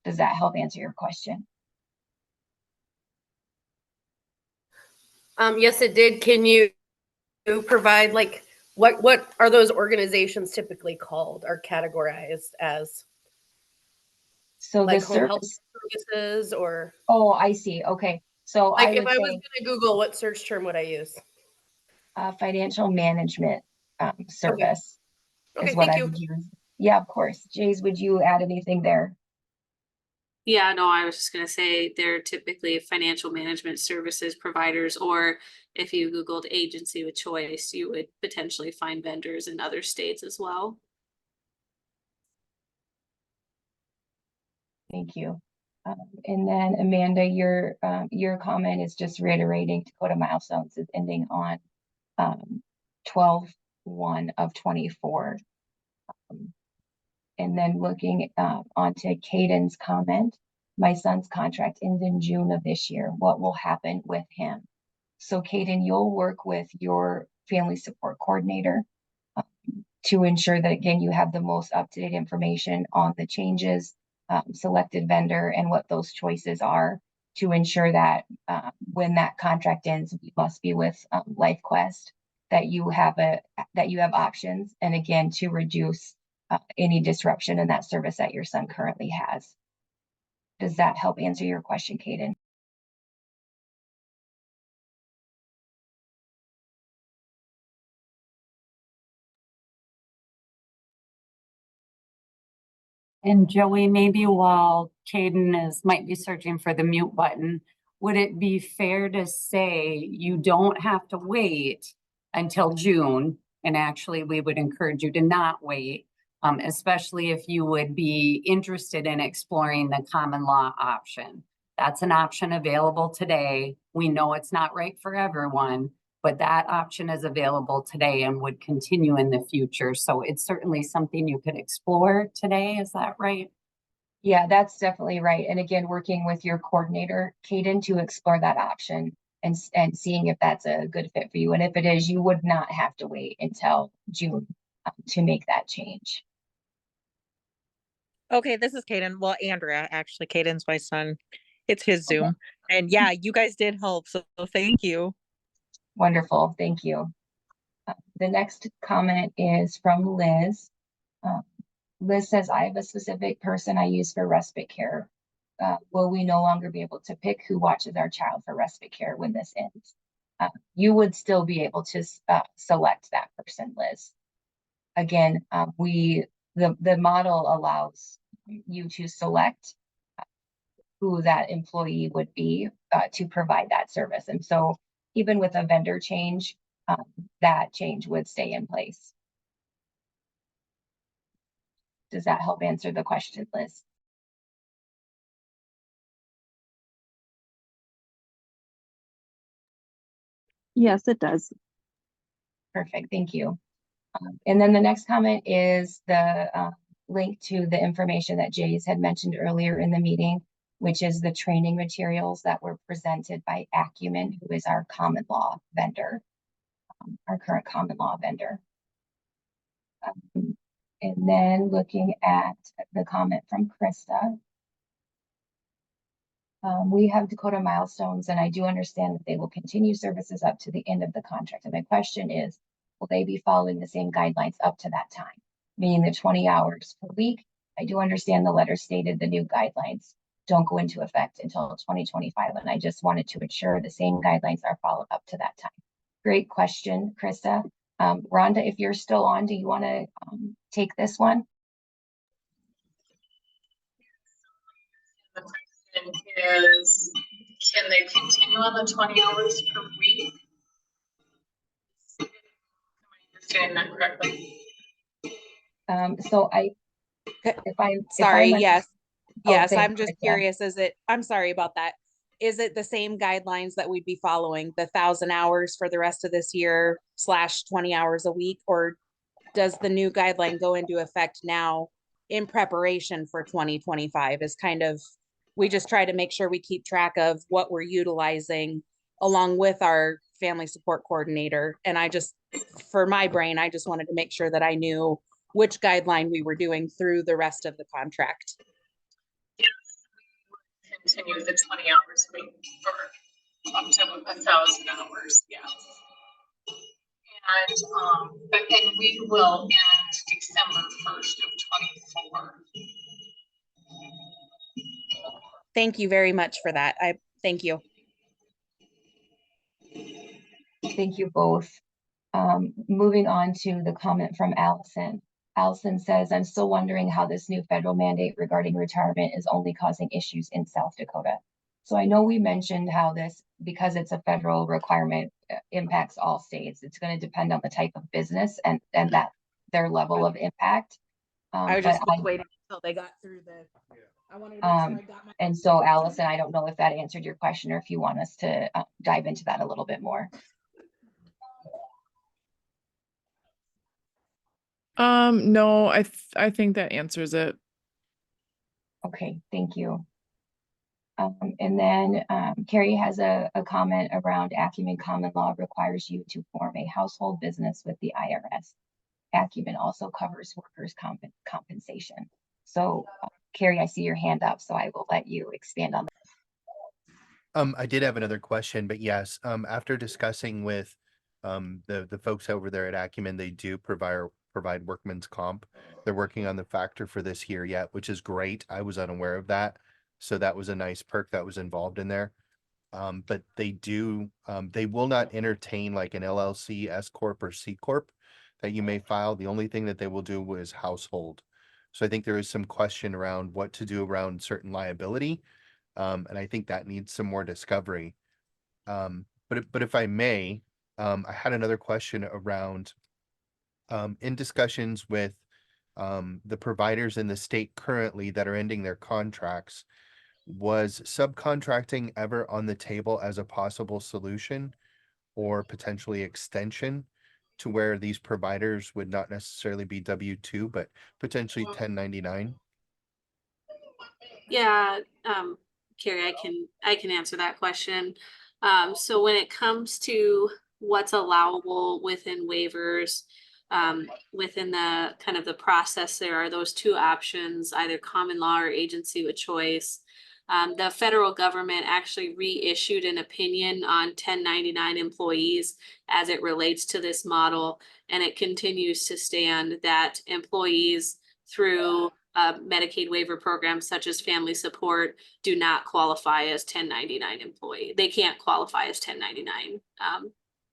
Does that help answer your question? Yes, it did. Can you provide like what are those organizations typically called or categorized as? So like the home health service services or Oh, I see. Okay. So like I if would I was say gonna Google, what search term would I use? financial management service is Okay, what thank I you. would use. Yeah, of course. Jays, would you add anything there? Yeah, no, I was just gonna say they're typically financial management services providers, or if you Googled agency with choice, you would potentially find vendors in other states as well. Thank you. And then Amanda, your comment is just reiterating Dakota Milestones is ending on 12/1 of 24. And then looking onto Caden's comment, my son's contract ends in June of this year. What will happen with him? So Caden, you'll work with your family support coordinator to ensure that, again, you have the most up-to-date information on the changes, selected vendor, and what those choices are to ensure that when that contract ends, we must be with LifeQuest, that you have options, and again, to reduce any disruption in that service that your son currently has. Does that help answer your question, Caden? And Joey, maybe while Caden might be searching for the mute button, would it be fair to say you don't have to wait until June? And actually, we would encourage you to not wait, especially if you would be interested in exploring the common law option. That's an option available today. We know it's not right for everyone, but that option is available today and would continue in the future. So it's certainly something you could explore today. Is that right? Yeah, that's definitely right. And again, working with your coordinator, Caden, to explore that option and seeing if that's a good fit for you. And if it is, you would not have to wait until June to make that change. Okay, this is Kaden. Well, Andrea, actually, Caden's my son. It's his Zoom. And yeah, you guys did help. So thank you. Wonderful. Thank you. The next comment is from Liz. Liz says, I have a specific person I use for respite care. Will we no longer be able to pick who watches our child for respite care when this ends? You would still be able to select that person, Liz. Again, the model allows you to select who that employee would be to provide that service. And so even with a vendor change, that change would stay in place. Does that help answer the question, Liz? Yes, it does. Perfect, thank you. And then the next comment is the link to the information that Jays had mentioned earlier in the meeting, which is the training materials that were presented by Acumen, who is our common law vendor, our current common law vendor. And then looking at the comment from Krista. We have Dakota milestones, and I do understand that they will continue services up to the end of the contract. And my question is, will they be following the same guidelines up to that time? Meaning the 20 hours per week. I do understand the letter stated the new guidelines don't go into effect until 2025. And I just wanted to ensure the same guidelines are followed up to that time. Great question, Krista. Rhonda, if you're still on, do you want to take this one? The question is, can they continue on the 20 hours per week? Am I understanding that correctly? So Sorry, yes. Yes, thanks, I'm just Krista. curious, I'm sorry about that. Is it the same guidelines that we'd be following, the 1,000 hours for the rest of this year / 20 hours a week? Or does the new guideline go into effect now in preparation for 2025? Is kind of, we just try to make sure we keep track of what we're utilizing along with our family support coordinator. And I just, for my brain, I just wanted to make sure that I knew which guideline we were doing through the rest of the contract. Yes, we would continue the 20 hours a week for up to 1,000 hours, yes. And we will end December 1st of 24. Thank you very much for that. Thank you. Thank you both. Moving on to the comment from Allison. Allison says, I'm still wondering how this new federal mandate regarding retirement is only causing issues in South Dakota. So I know we mentioned how this, because it's a federal requirement, impacts all states. It's going to depend on the type of business and that their level of impact. I was just waiting until they got through the, I wanted to make sure I got my. And so Allison, I don't know if that answered your question or if you want us to dive into that a little bit more. No, I think that answers it. Okay, thank you. And then Carrie has a comment around Acumen common law requires you to form a household business with the IRS. Acumen also covers workers' compensation. So Carrie, I see your hand up, so I will let you expand on that. I did have another question, but yes, after discussing with the folks over there at Acumen, they do provide workman's comp. They're working on the factor for this year yet, which is great. I was unaware of that. So that was a nice perk that was involved in there. But they will not entertain like an LLC, S Corp or C Corp that you may file. The only thing that they will do is household. So I think there is some question around what to do around certain liability. And I think that needs some more discovery. But if I may, I had another question around in discussions with the providers in the state currently that are ending their contracts. Was subcontracting ever on the table as a possible solution or potentially extension to where these providers would not necessarily be W-2, but potentially 1099? Yeah, Carrie, I can answer that question. So when it comes to what's allowable within waivers, within the kind of the process, there are those two options, either common law or agency with choice. The federal government actually reissued an opinion on 1099 employees as it relates to this model, and it continues to stand that employees through Medicaid waiver programs such as family support do not qualify as 1099 employee. They can't qualify as 1099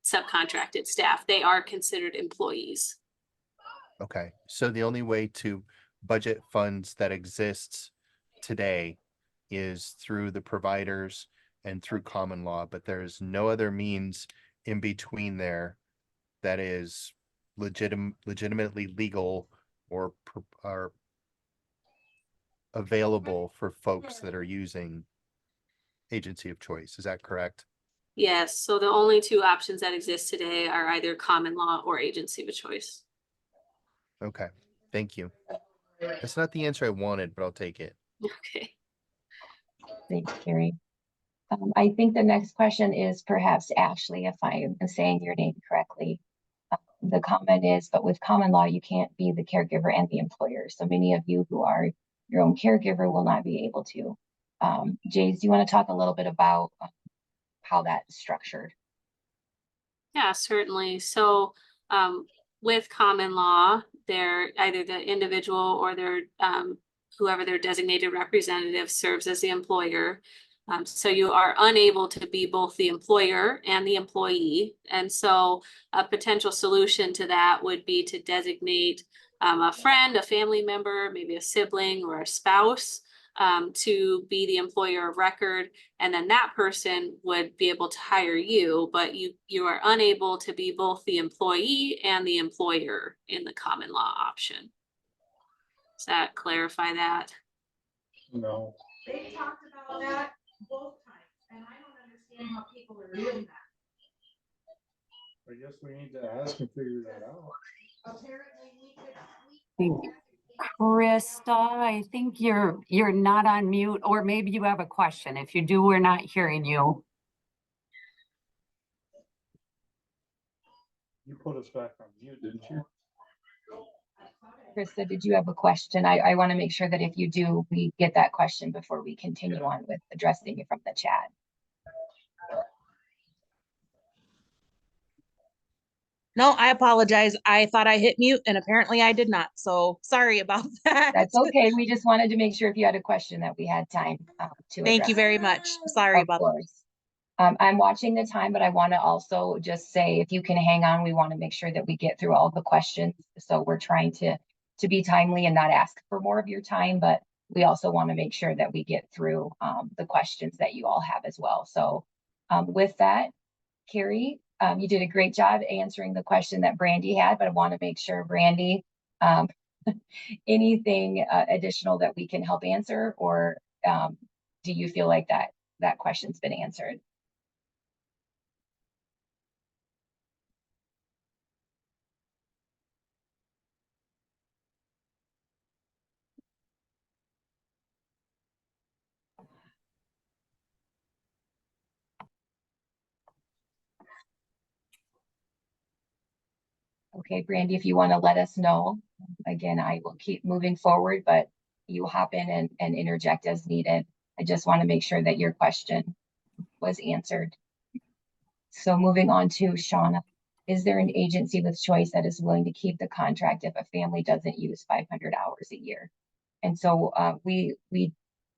subcontracted staff. They are considered employees. Okay, so the only way to budget funds that exists today is through the providers and through common law, but there is no other means in between there that is legitimately legal or available for folks that are using agency of choice. Is that correct? Yes, so the only two options that exist today are either common law or agency of choice. Okay, thank you. That's not the answer I wanted, but I'll take it. Okay. Thanks, Carrie. I think the next question is perhaps Ashley, if I am saying your name correctly. The comment is, but with common law, you can't be the caregiver and the employer. So many of you who are your own caregiver will not be able to. Jays, do you want to talk a little bit about how that's structured? Yeah, certainly. So with common law, they're either the individual or their whoever their designated representative serves as the employer. So you are unable to be both the employer and the employee. And so a potential solution to that would be to designate a friend, a family member, maybe a sibling or a spouse to be the employer of record. And then that person would be able to hire you, but you are unable to be both the employee and the employer in the common law option. Does that clarify that? No. They talked about that both times, and I don't understand how people are doing that. I guess we need to ask and figure that out. Apparently we could. Krista, I think you're not on mute, or maybe you have a question. If you do, we're not hearing you. You put us back on mute, didn't you? Krista, did you have a question? I want to make sure that if you do, we get that question before we continue on with addressing it from the chat. No, I apologize. I thought I hit mute and apparently I did not. So sorry about that. That's okay. We just wanted to make sure if you had a question that we had time to address. Thank you very much. Sorry about that. I'm watching the time, but I want to also just say, if you can hang on, we want to make sure that we get through all the questions. So we're trying to be timely and not ask for more of your time, but we also want to make sure that we get through the questions that you all have as well. So with that, Carrie, you did a great job answering the question that Brandy had, but I want to make sure, Brandy, anything additional that we can help answer, or do you feel like that question's been answered? Okay, Brandy, if you want to let us know, again, I will keep moving forward, but you hop in and interject as needed. I just want to make sure that your question was answered. So moving on to Shauna, is there an agency with choice that is willing to keep the contract if a family doesn't use 500 hours a year? And so we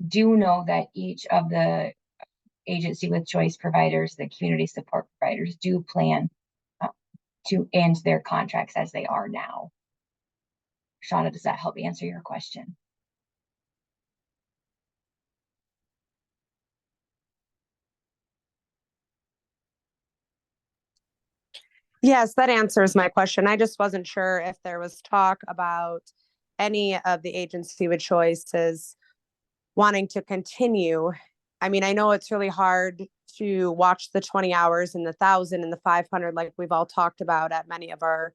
do know that each of the agency with choice providers, the community support providers, do plan to end their contracts as they are now. Shauna, does that help answer your question? Yes, that answers my question. I just wasn't sure if there was talk about any of the agency with choices wanting to continue. I mean, I know it's really hard to watch the 20 hours and the 1,000 and the 500, like we've all talked about at many of our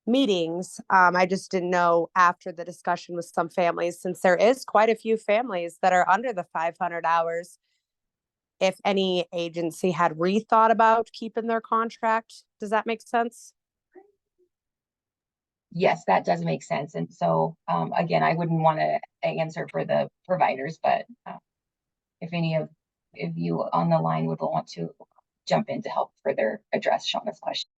meetings. I just didn't know after the discussion with some families, since there is quite a few families that are under the 500 hours, if any agency had rethought about keeping their contract. Does that make sense? Yes, that does make sense. And so, again, I wouldn't want to answer for the providers, but if any of you on the line would want to jump in to help further address Shauna's question.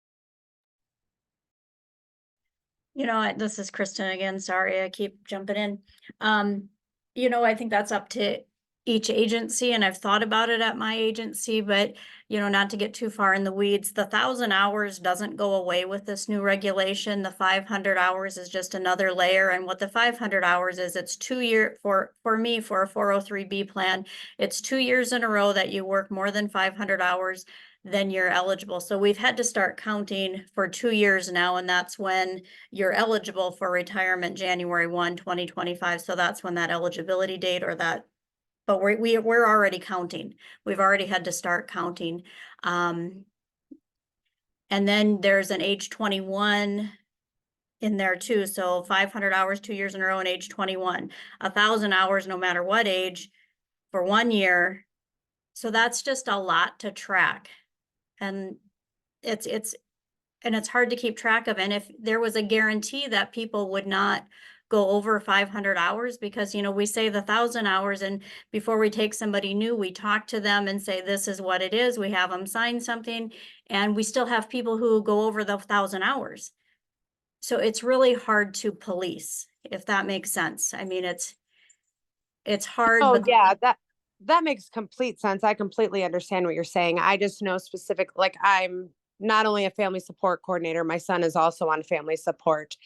You know, this is Kristen again. Sorry, I keep jumping in. You know, I think that's up to each agency, and I've thought about it at my agency, but you know, not to get too far in the weeds, the 1,000 hours doesn't go away with this new regulation. The 500 hours is just another layer. And what the 500 hours is, it's 2 year for me, for a 403B plan, it's 2 years in a row that you work more than 500 hours, then you're eligible. So we've had to start counting for 2 years now, and that's when you're eligible for retirement, January 1, 2025. So that's when that eligibility date or that but we're already counting. We've already had to start counting. And then there's an age 21 in there too. So 500 hours, 2 years in a row, and age 21, 1,000 hours, no matter what age, for 1 year. So that's just a lot to track. And it's hard to keep track of. And if there was a guarantee that people would not go over 500 hours, because, you know, we say the 1,000 hours, and before we take somebody new, we talk to them and say, this is what it is. We have them sign something, and we still have people who go over the 1,000 hours. So it's really hard to police, if that makes sense. I mean, it's hard. Oh, but yeah, that makes complete sense. I completely understand what you're saying. I just know specific, like I'm not only a family support coordinator, my son is also on family support.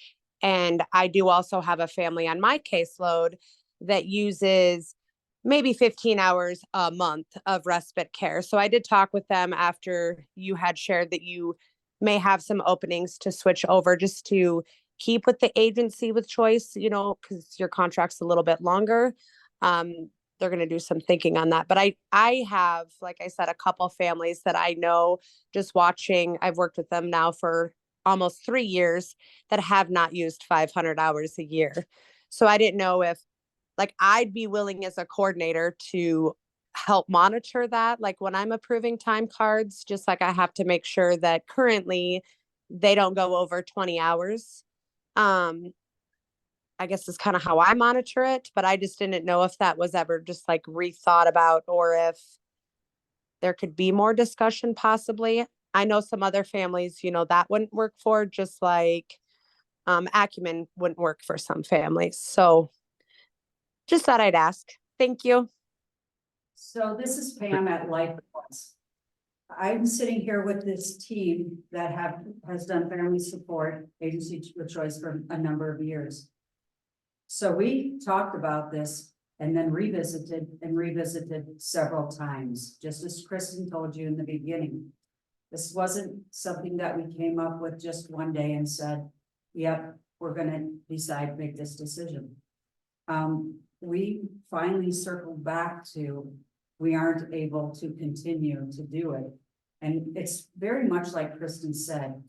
And I do also have a family on my caseload that uses maybe 15 hours a month of respite care. So I did talk with them after you had shared that you may have some openings to switch over, just to keep with the agency with choice, you know, because your contract's a little bit longer. They're going to do some thinking on that. But I have, like I said, a couple families that I know, just watching. I've worked with them now for almost 3 years, that have not used 500 hours a year. So I didn't know if, like, I'd be willing as a coordinator to help monitor that. Like when I'm approving time cards, just like I have to make sure that currently they don't go over 20 hours. I guess is kind of how I monitor it, but I just didn't know if that was ever just like rethought about, or if there could be more discussion possibly. I know some other families, you know, that wouldn't work for, just like acumen wouldn't work for some families. So just thought I'd ask. Thank you. So this is Pam at Life Plus. I'm sitting here with this team that has done family support agency of choice for a number of years. So we talked about this and then revisited several times, just as Kristen told you in the beginning. This wasn't something that we came up with just one day and said, yep, we're gonna make this decision. We finally circled back to, we aren't able to continue to do it. And it's very much like Kristen said,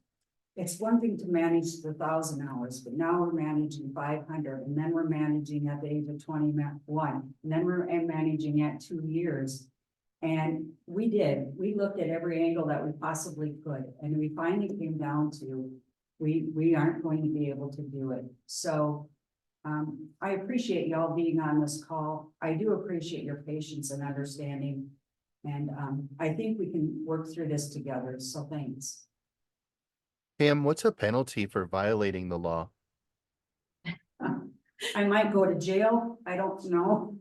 it's one thing to manage the 1,000 hours, but now we're managing 500, and then we're managing at the age of 21, and then we're managing at 2 years. And we looked at every angle that we possibly could, and we finally came down to, we aren't going to be able to do it. So I appreciate y'all being on this call. I do appreciate your patience and understanding. And I think we can work through this together. So thanks. Pam, what's a penalty for violating the law? I might go to jail. I don't know.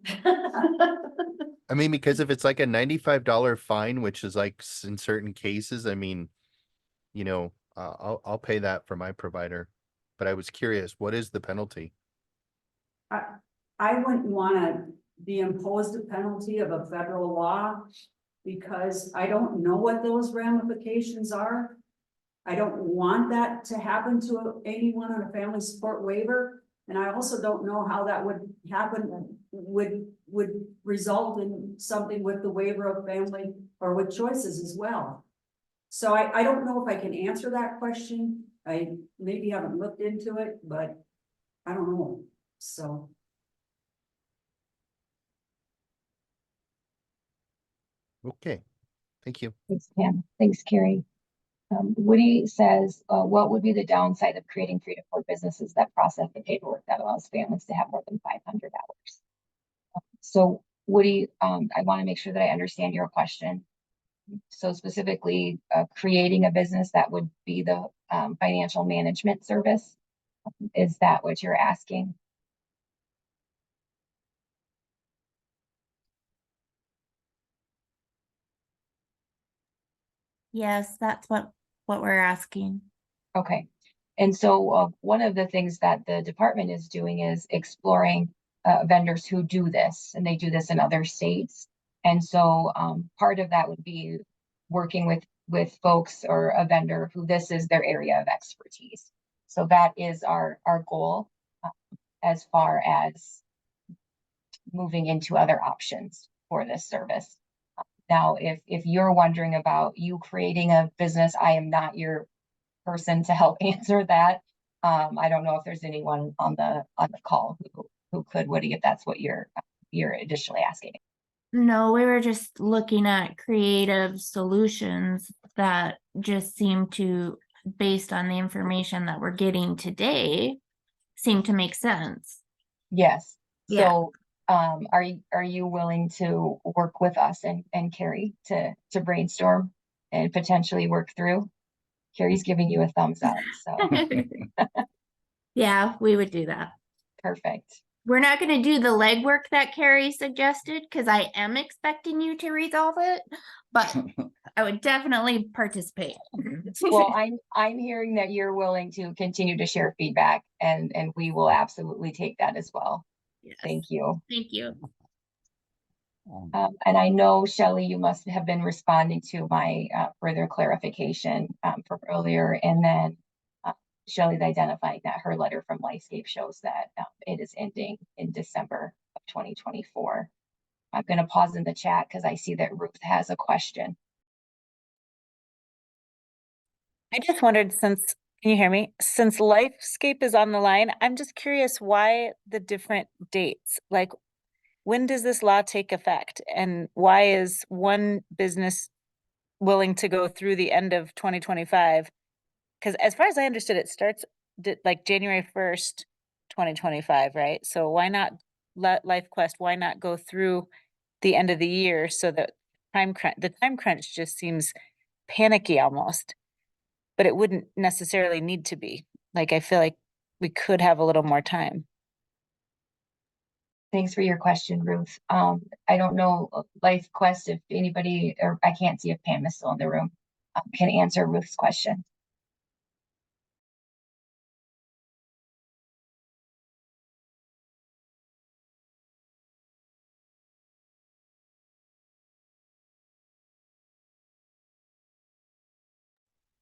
I mean, because if it's like a $95 fine, which is like in certain cases, I mean, you know, I'll pay that for my provider. But I was curious, what is the penalty? I wouldn't want to be imposed a penalty of a federal law because I don't know what those ramifications are. I don't want that to happen to anyone on a family support waiver. And I also don't know how that would happen, would result in something with the waiver of family or with choices as well. So I don't know if I can answer that question. I maybe haven't looked into it, but I don't know. So. Okay, thank you. Thanks, Pam. Thanks, Carrie. Woody says, what would be the downside of creating 3 to 4 businesses that process the paperwork that allows families to have more than 500 hours? So Woody, I want to make sure that I understand your question. So specifically, creating a business that would be the financial management service. Is that what you're asking? Yes, that's what we're asking. Okay. And so one of the things that the department is doing is exploring vendors who do this, and they do this in other states. And so part of that would be working with folks or a vendor who this is their area of expertise. So that is our goal as far as moving into other options for this service. Now, if you're wondering about you creating a business, I am not your person to help answer that. I don't know if there's anyone on the call who could, Woody, if that's what you're additionally asking. No, we were just looking at creative solutions that just seem to, based on the information that we're getting today, seem to make sense. Yes. Yeah. So, are you willing to work with us and Carrie to brainstorm and potentially work through? Carrie's giving you a thumbs up, so Yeah, we would do that. perfect. We're not going to do the legwork that Carrie suggested because I am expecting you to resolve it, but I would definitely participate. Well, I'm hearing that you're willing to continue to share feedback, and we will absolutely take that as well. Yes. Thank you. Thank you. And I know, Shelley, you must have been responding to my further clarification from earlier, and then Shelley's identifying that her letter from Lifescape shows that it is ending in December of 2024. I'm going to pause in the chat because I see that Ruth has a question. I just wondered, can you hear me? Since Lifescape is on the line, I'm just curious why the different dates? Like, when does this law take effect? And why is one business willing to go through the end of 2025? Because as far as I understood, it starts like January 1st, 2025, right? So why not let LifeQuest, why not go through the end of the year so that the time crunch just seems panicky almost, but it wouldn't necessarily need to be. Like, I feel like we could have a little more time. Thanks for your question, Ruth. I don't know, LifeQuest, if anybody, or I can't see if Pam is still in the room, can answer Ruth's question.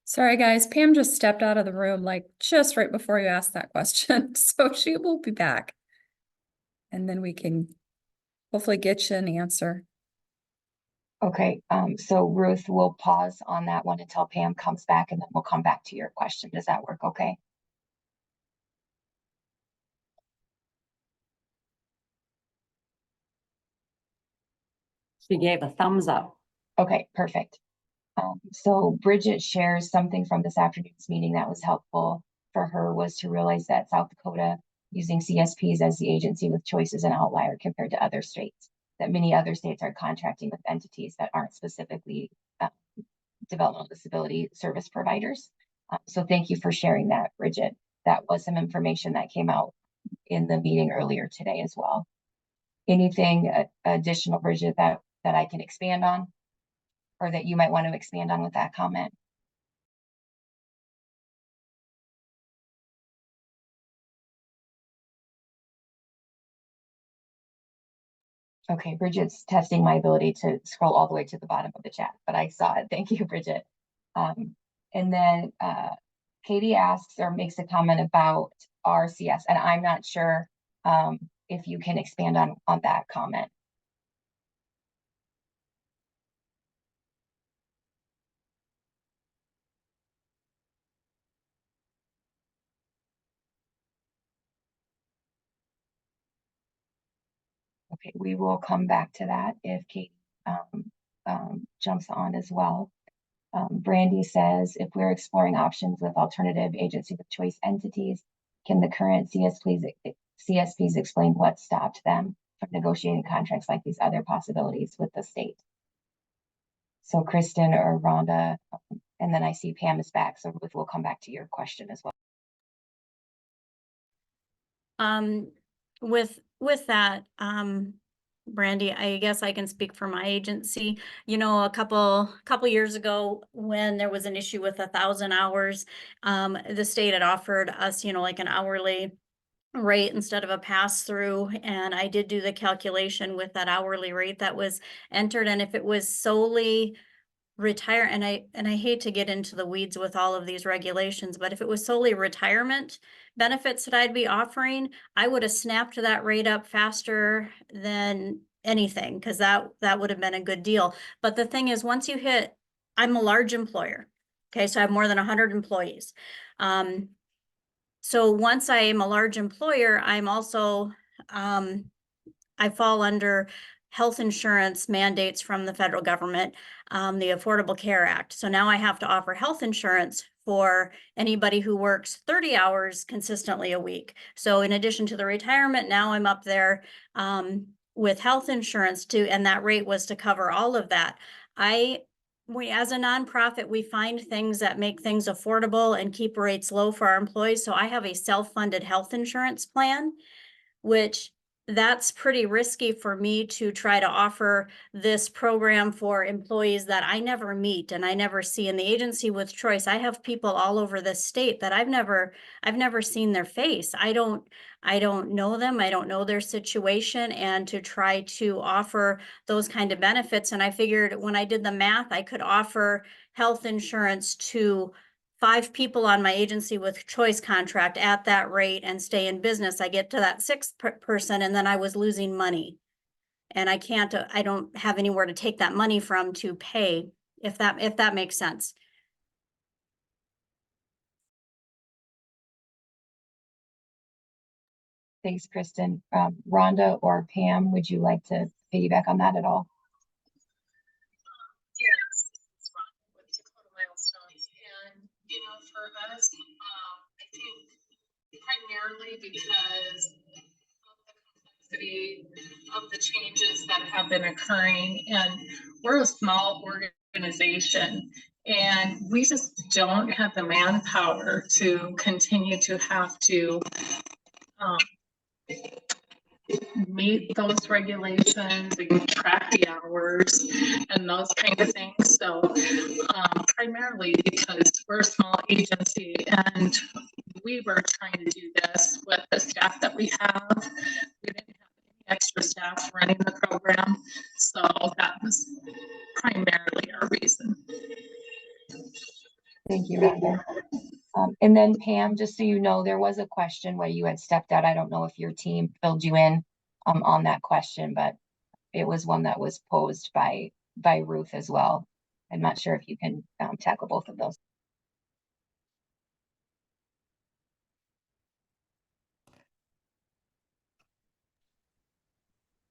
Sorry, guys. Pam just stepped out of the room, like just right before you asked that question. So she will be back. And then we can hopefully get you an answer. Okay, so Ruth, will pause on that one until Pam comes back, and then we'll come back to your question. Does that work okay? She gave a thumbs up. Okay, perfect. So Bridget shares something from this afternoon's meeting that was helpful for her, was to realize that South Dakota, using CSPs as the agency with choice, is an outlier compared to other states, that many other states are contracting with entities that aren't specifically developmental disability service providers. So thank you for sharing that, Bridget. That was some information that came out in the meeting earlier today as well. Anything additional, Bridget, that I can expand on, or that you might want to expand on with that comment? Okay, Bridget's testing my ability to scroll all the way to the bottom of the chat, but I saw it. Thank you, Bridget. And then Katie asks or makes a comment about RCS, and I'm not sure if you can expand on that comment. Okay, we will come back to that if Kate jumps on as well. Brandy says, if we're exploring options with alternative agency with choice entities, can the current CSPs explain what stopped them from negotiating contracts like these other possibilities with the state? So Kristen or Rhonda, and then I see Pam is back, so Ruth will come back to your question as well. With that, Brandy, I guess I can speak for my agency. You know, a couple years ago, when there was an issue with 1,000 hours, the state had offered us, you know, like an hourly rate instead of a pass-through, and I did do the calculation with that hourly rate that was entered, and if it was solely retire, and I hate to get into the weeds with all of these regulations, but if it was solely retirement benefits that I'd be offering, I would have snapped that rate up faster than anything, because that would have been a good deal. But the thing is, once you hit, I'm a large employer. Okay, so I have more than 100 employees. So once I am a large employer, I'm also, I fall under health insurance mandates from the federal government, the Affordable Care Act. So now I have to offer health insurance for anybody who works 30 hours consistently a week. So in addition to the retirement, now I'm up there with health insurance too, and that rate was to cover all of that. We, as a nonprofit, we find things that make things affordable and keep rates low for our employees. So I have a self-funded health insurance plan, which that's pretty risky for me to try to offer this program for employees that I never meet and I never see. In the agency with choice, I have people all over the state that I've never seen their face. I don't know them. I don't know their situation, and to try to offer those kind of benefits. And I figured when I did the math, I could offer health insurance to 5 people on my agency with choice contract at that rate and stay in business. I get to that 6th person, and then I was losing money. And I don't have anywhere to take that money from to pay, if that makes sense. Thanks, Kristen. Rhonda or Pam, would you like to piggyback on that at all? Yes, it's fun with Dakota Milestones. And, you know, for us, I think primarily because of the complexity of the changes that have been occurring, and we're a small organization, and we just don't have the manpower to continue to have to meet those regulations and track the hours and those kind of things. So primarily because we're a small agency and we were trying to do this with the staff that we have. We didn't have any extra staff running the program. So that was primarily our reason. Thank you, Rhonda. And then Pam, just so you know, there was a question where you had stepped out. I don't know if your team filled you in on that question, but it was one that was posed by Ruth as well. I'm not sure if you can tackle both of those.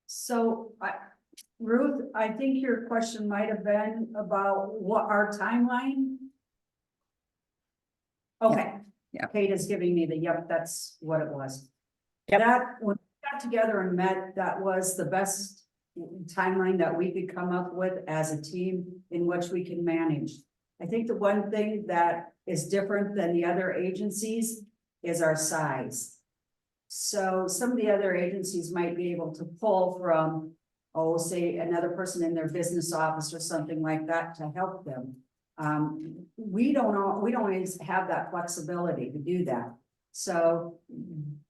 So Ruth, I think your question might have been about what our timeline. Okay. Yeah. Kate is giving me the, yep, that's what it was. Yep. That, when we got together and met, that was the best timeline that we could come up with as a team in which we can manage. I think the one thing that is different than the other agencies is our size. So some of the other agencies might be able to pull from, say another person in their business office or something like that to help them. We don't always have that flexibility to do that. So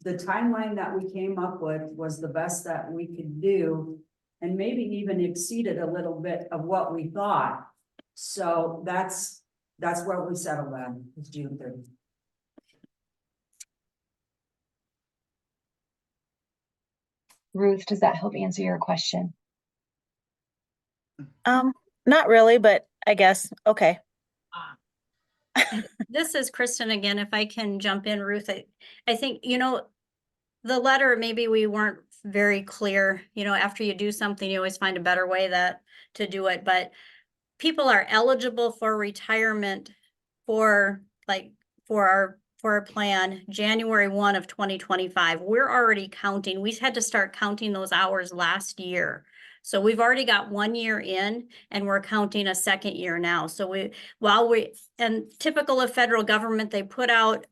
the timeline that we came up with was the best that we could do, and maybe even exceeded a little bit of what we thought. So that's where we settled on, is June 30th. Ruth, does that help answer your question? Not really, but I guess, okay. This is Kristen again, if I can jump in, Ruth. I think, you know, the letter, maybe we weren't very clear. You know, after you do something, you always find a better way to do it. But people are eligible for retirement for our plan January 1 of 2025. We're already counting. We had to start counting those hours last year. So we've already got 1 year in, and we're counting a 2nd year now. So and typical of federal government, they put out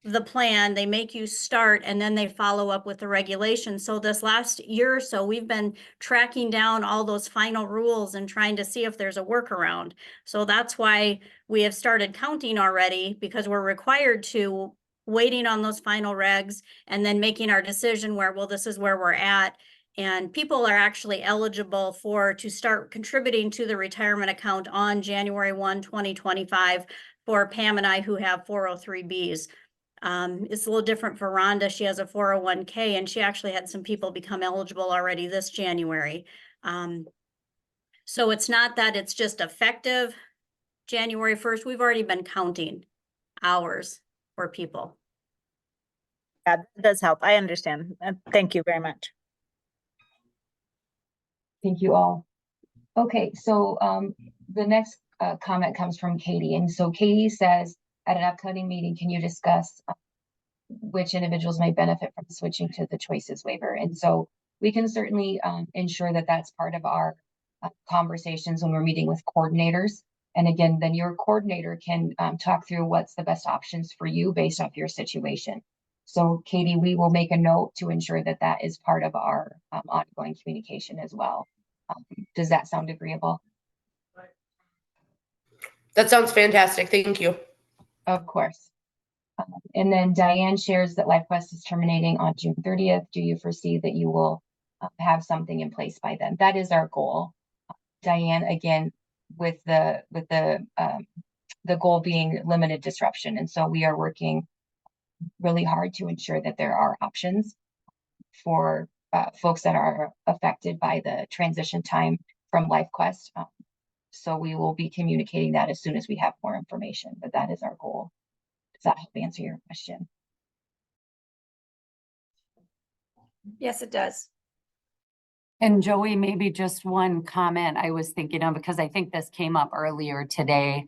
the plan, they make you start, and then they follow up with the regulations. So this last year or so, we've been tracking down all those final rules and trying to see if there's a workaround. So that's why we have started counting already, because we're required to, waiting on those final regs and then making our decision where, well, this is where we're at. And people are actually eligible to start contributing to the retirement account on January 1, 2025 for Pam and I who have 403Bs. It's a little different for Rhonda. She has a 401k and she actually had some people become eligible already this January. So it's not that it's just effective January 1st. We've already been counting hours for people. Yeah, that does help. I understand. Thank you very much. Thank you all. Okay, so the next comment comes from Katie. And so Katie says, at an upcoming meeting, can you discuss which individuals may benefit from switching to the choices waiver? And so we can certainly ensure that that's part of our conversations when we're meeting with coordinators. And again, then your coordinator can talk through what's the best options for you based off your situation. So Katie, we will make a note to ensure that that is part of our ongoing communication as well. Does that sound agreeable? That sounds fantastic. Thank you. Of course. And then Diane shares that LifeQuest is terminating on June 30th. Do you foresee that you will have something in place by then? That is our goal. Diane, again, with the goal being limited disruption. And so we are working really hard to ensure that there are options for folks that are affected by the transition time from LifeQuest. So we will be communicating that as soon as we have more information, but that is our goal. Does that help answer your question? Yes, it does. And Joey, maybe just one comment I was thinking of, because I think this came up earlier today.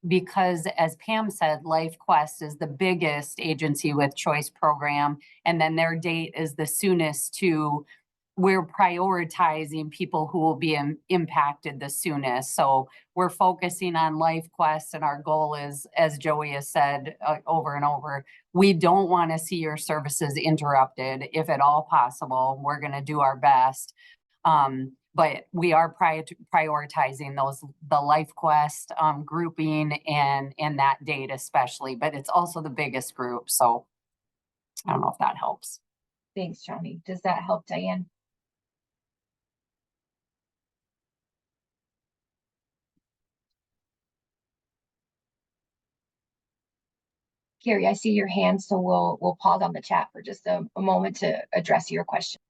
Because as Pam said, LifeQuest is the biggest agency with choice program, and then their date is the soonest to, we're prioritizing people who will be impacted the soonest. So we're focusing on LifeQuest, and our goal is, as Joey has said over and over, we don't want to see your services interrupted if at all possible. We're going to do our best. But we are prioritizing the LifeQuest grouping and that date especially, but it's also the biggest group. So I don't know if that helps. Thanks, Johnny. Does that help, Diane? Carrie, I see your hand, so we'll pause on the chat for just a moment to address your question.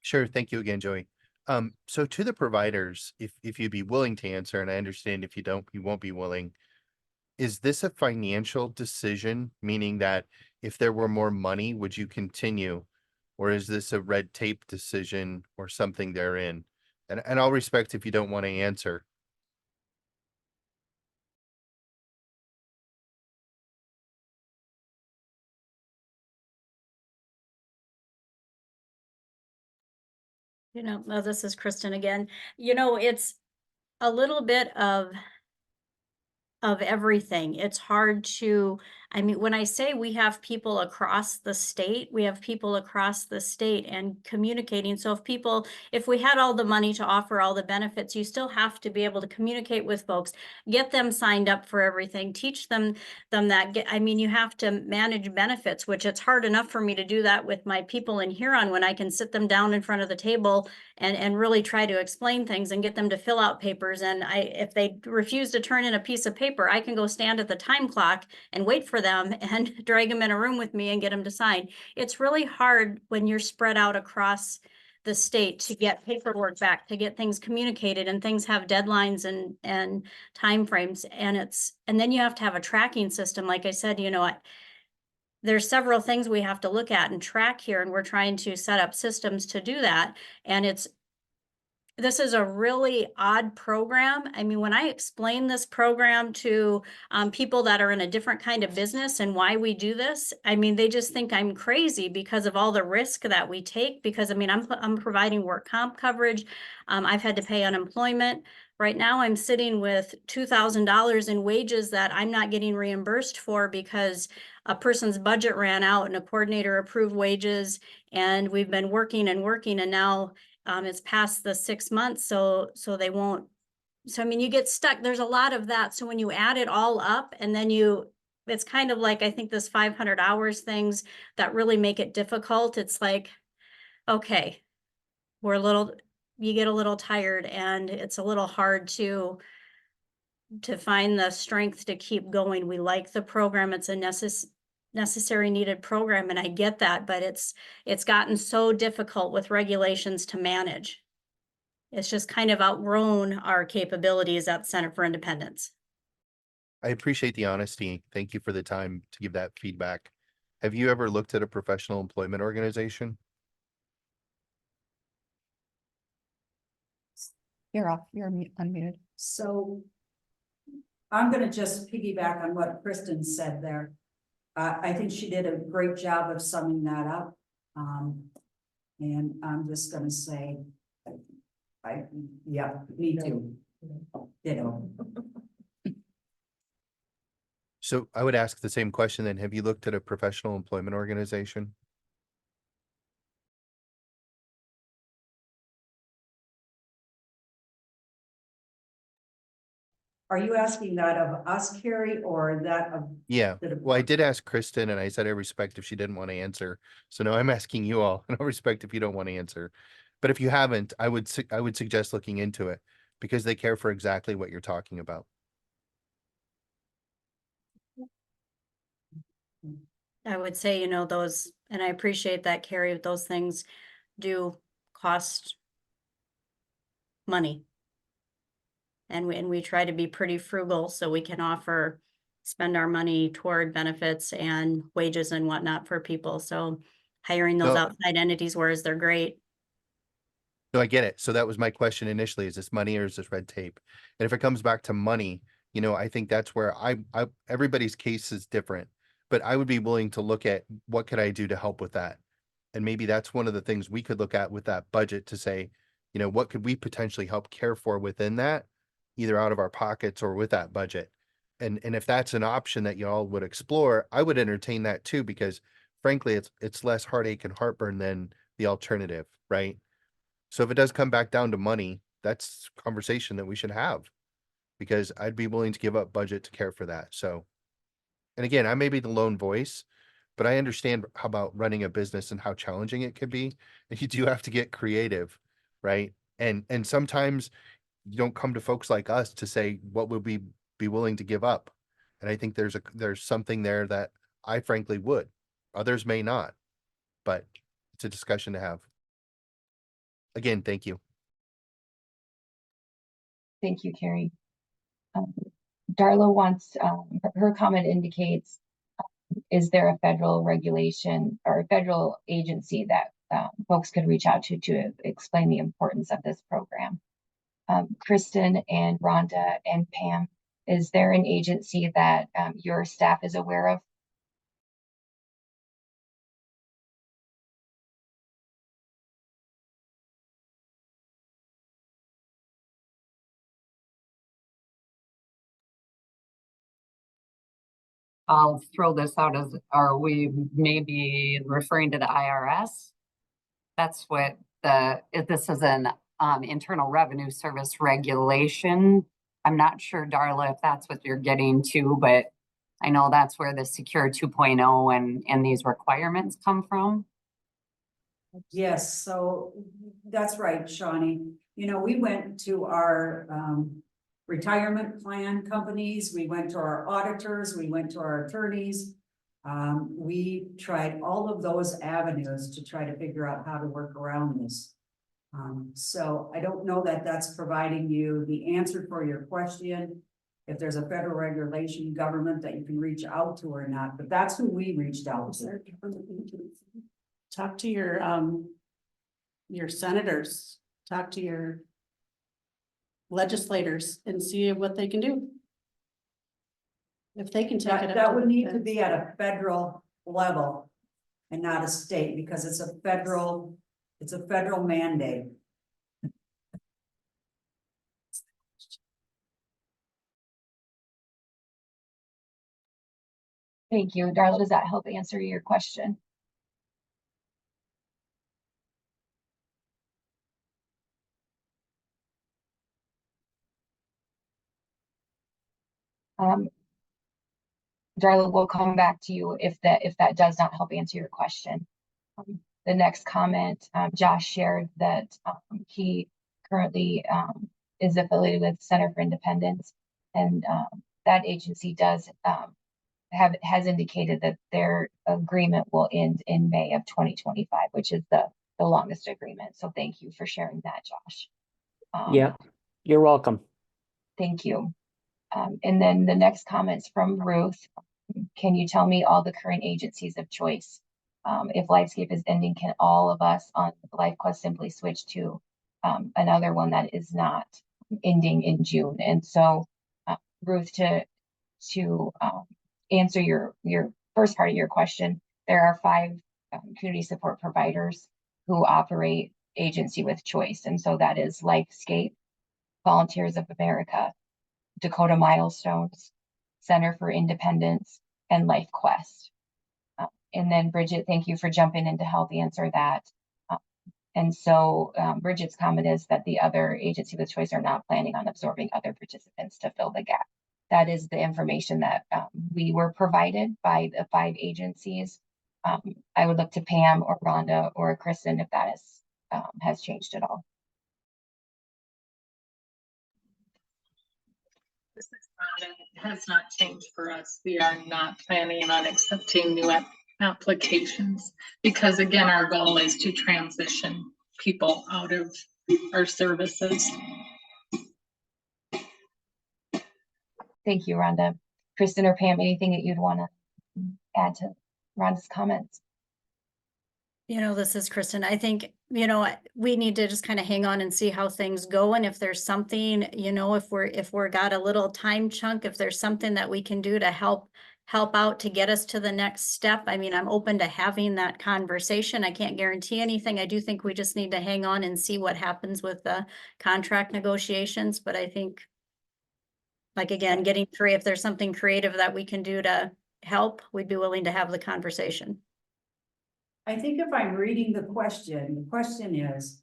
Sure. Thank you again, Joey. So to the providers, if you'd be willing to answer, and I understand if you don't, you won't be willing, is this a financial decision, meaning that if there were more money, would you continue? Or is this a red tape decision or something therein? And I'll respect if you don't want to answer. This is Kristen again. It's a little bit of everything. It's hard to, when I say we have people across the state, and communicating. So if we had all the money to offer all the benefits, you still have to be able to communicate with folks, get them signed up for everything, teach them that, you have to manage benefits, which it's hard enough for me to do that with my people in Huron when I can sit them down in front of the table and really try to explain things and get them to fill out papers. And if they refuse to turn in a piece of paper, I can go stand at the time clock and wait for them and drag them in a room with me and get them to sign. It's really hard when you're spread out across the state to get paperwork back, to get things communicated, and things have deadlines and timeframes. And then you have to have a tracking system. Like I said, there's several things we have to look at and track here, and we're trying to set up systems to do that. And this is a really odd program. When I explain this program to people that are in a different kind of business and why we do this, they just think I'm crazy because of all the risk that we take. Because I'm providing work comp coverage. I've had to pay unemployment. Right now, I'm sitting with $2,000 in wages that I'm not getting reimbursed for because a person's budget ran out and a coordinator approved wages, and we've been working and working, and now it's past the 6 months, so they won't. So you get stuck. There's a lot of that. So when you add it all up, and then it's kind of like, I think this 500 hours things that really make it difficult. It's like, okay, you get a little tired, and it's a little hard to find the strength to keep going. We like the program. It's a necessary needed program, and I get that, but it's gotten so difficult with regulations to manage. It's just kind of outgrown our capabilities at Center for Independence. I appreciate the honesty. Thank you for the time to give that feedback. Have you ever looked at a professional employment organization? You're off, you're unmuted. So I'm gonna just piggyback on what Kristen said there. I think she did a great job of summing that up. And I'm just gonna say, yeah, me too. Ditto. So I would ask the same question then. Have you looked at a professional employment organization? Are you asking that of us, Carrie, or that of? Yeah, the well, I did ask Kristen and I said I respect if she didn't want to answer. So now I'm asking you all, and I respect if you don't want to answer. But if you haven't, I would suggest looking into it because they care for exactly what you're talking about. I would say, those, and I appreciate that, Carrie, those things do cost money. And we try to be pretty frugal so we can spend our money toward benefits and wages and whatnot for people. So hiring those No. outside entities, whereas they're great. No, I get it. So that was my question initially. Is this money or is this red tape? And if it comes back to money, I think that's where everybody's case is different, but I would be willing to look at what could I do to help with that? And maybe that's one of the things we could look at with that budget to say, what could we potentially help care for within that, either out of our pockets or with that budget? And if that's an option that y'all would explore, I would entertain that too, because frankly, it's less heartache and heartburn than the alternative, right? So if it does come back down to money, that's a conversation that we should have, because I'd be willing to give up budget to care for that. So, and again, I may be the lone voice, but I understand how about running a business and how challenging it could be. And you do have to get creative, right? And sometimes you don't come to folks like us to say what would we be willing to give up. And I think there's something there that I frankly would. Others may not, but it's a discussion to have. Again, thank you. Thank you, Carrie. Darla wants, her comment indicates, is there a federal regulation or a federal agency that folks could reach out to explain the importance of this program? Kristen and Rhonda and Pam, is there an agency that your staff is aware of? I'll throw this out as, are we maybe referring to the IRS? That's what if this is an Internal Revenue Service regulation. I'm not sure, Darla, if that's what you're getting to, but I know that's where the Secure 2.0 and these requirements come from. Yes, so that's right, Shawnee. We went to our retirement plan companies, we went to our auditors, we went to our attorneys. We tried all of those avenues to try to figure out how to work around this. So I don't know that that's providing you the answer for your question, if there's a federal regulation government that you can reach out to or not, but that's who we reached out to. Talk to your senators, talk to your legislators and see what they can do. If they can take it up. That would need to be at a federal level and not a state, because it's a federal mandate. Thank you. Darla, does that help answer your question? Darla, we'll come back to you if that does not help answer your question. The next comment, Josh shared that he currently is affiliated with Center for Independence, and that agency does has indicated that their agreement will end in May of 2025, which is the longest agreement. So thank you for sharing that, Josh. Yeah, you're welcome. Thank you. And then the next comments from Ruth. Can you tell me all the current agencies of choice? If Lifescape is ending, can all of us on LifeQuest simply switch to another one that is not ending in June? And so, Ruth, to answer your first part of your question, there are 5 community support providers who operate agency with choice. And so that is Lifescape, Volunteers of America, Dakota Milestones, Center for Independence, and LifeQuest. And then Bridget, thank you for jumping in to help answer that. And so Bridget's comment is that the other agency with choice are not planning on absorbing other participants to fill the gap. That is the information that we were provided by the 5 agencies. I would look to Pam or Rhonda or Kristen if that is, has changed at all. This has not changed for us. We are not planning on accepting new applications because, again, our goal is to transition people out of our services. Thank you, Rhonda. Kristen or Pam, anything that you'd want to add to Rhonda's comments? You know, this is Kristen. I think, you know, we need to just kind of hang on and see how things go. And if there's something, you know, if we're got a little time chunk, if there's something that we can do to help out to get us to the next step. I mean, I'm open to having that conversation. I can't guarantee anything. I do think we just need to hang on and see what happens with the contract negotiations. But I think, like, again, getting free, if there's something creative that we can do to help, we'd be willing to have the conversation. I think if I'm reading the question is,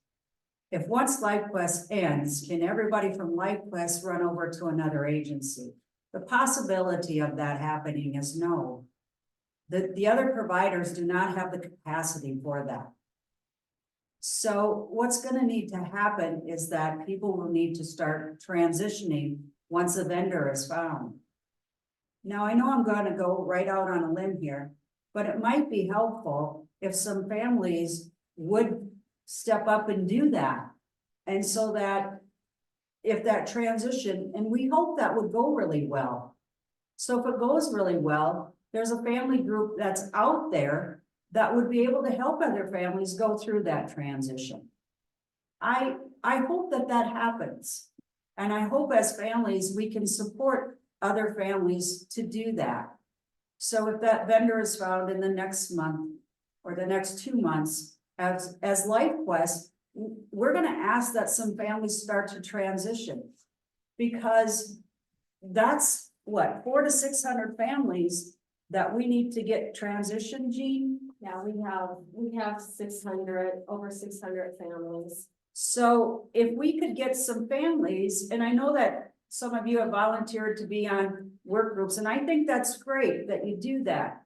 if once LifeQuest ends, can everybody from LifeQuest run over to another agency? The possibility of that happening is no. The other providers do not have the capacity for that. So what's going to need to happen is that people will need to start transitioning once a vendor is found. Now, I know I'm going to go right out on a limb here, but it might be helpful if some families would step up and do that. And so that if that transition, and we hope that would go really well. So if it goes really well, there's a family group that's out there that would be able to help other families go through that transition. I hope that happens. And I hope as families, we can support other families to do that. So if that vendor is found in the next month or the next 2 months, as LifeQuest, we're going to ask that some families start to transition, because that's what, 400 to 600 families that we need to get transition, Jean? Yeah, we have 600, over 600 families. So if we could get some families, and I know that some of you have volunteered to be on work groups, and I think that's great that you do that.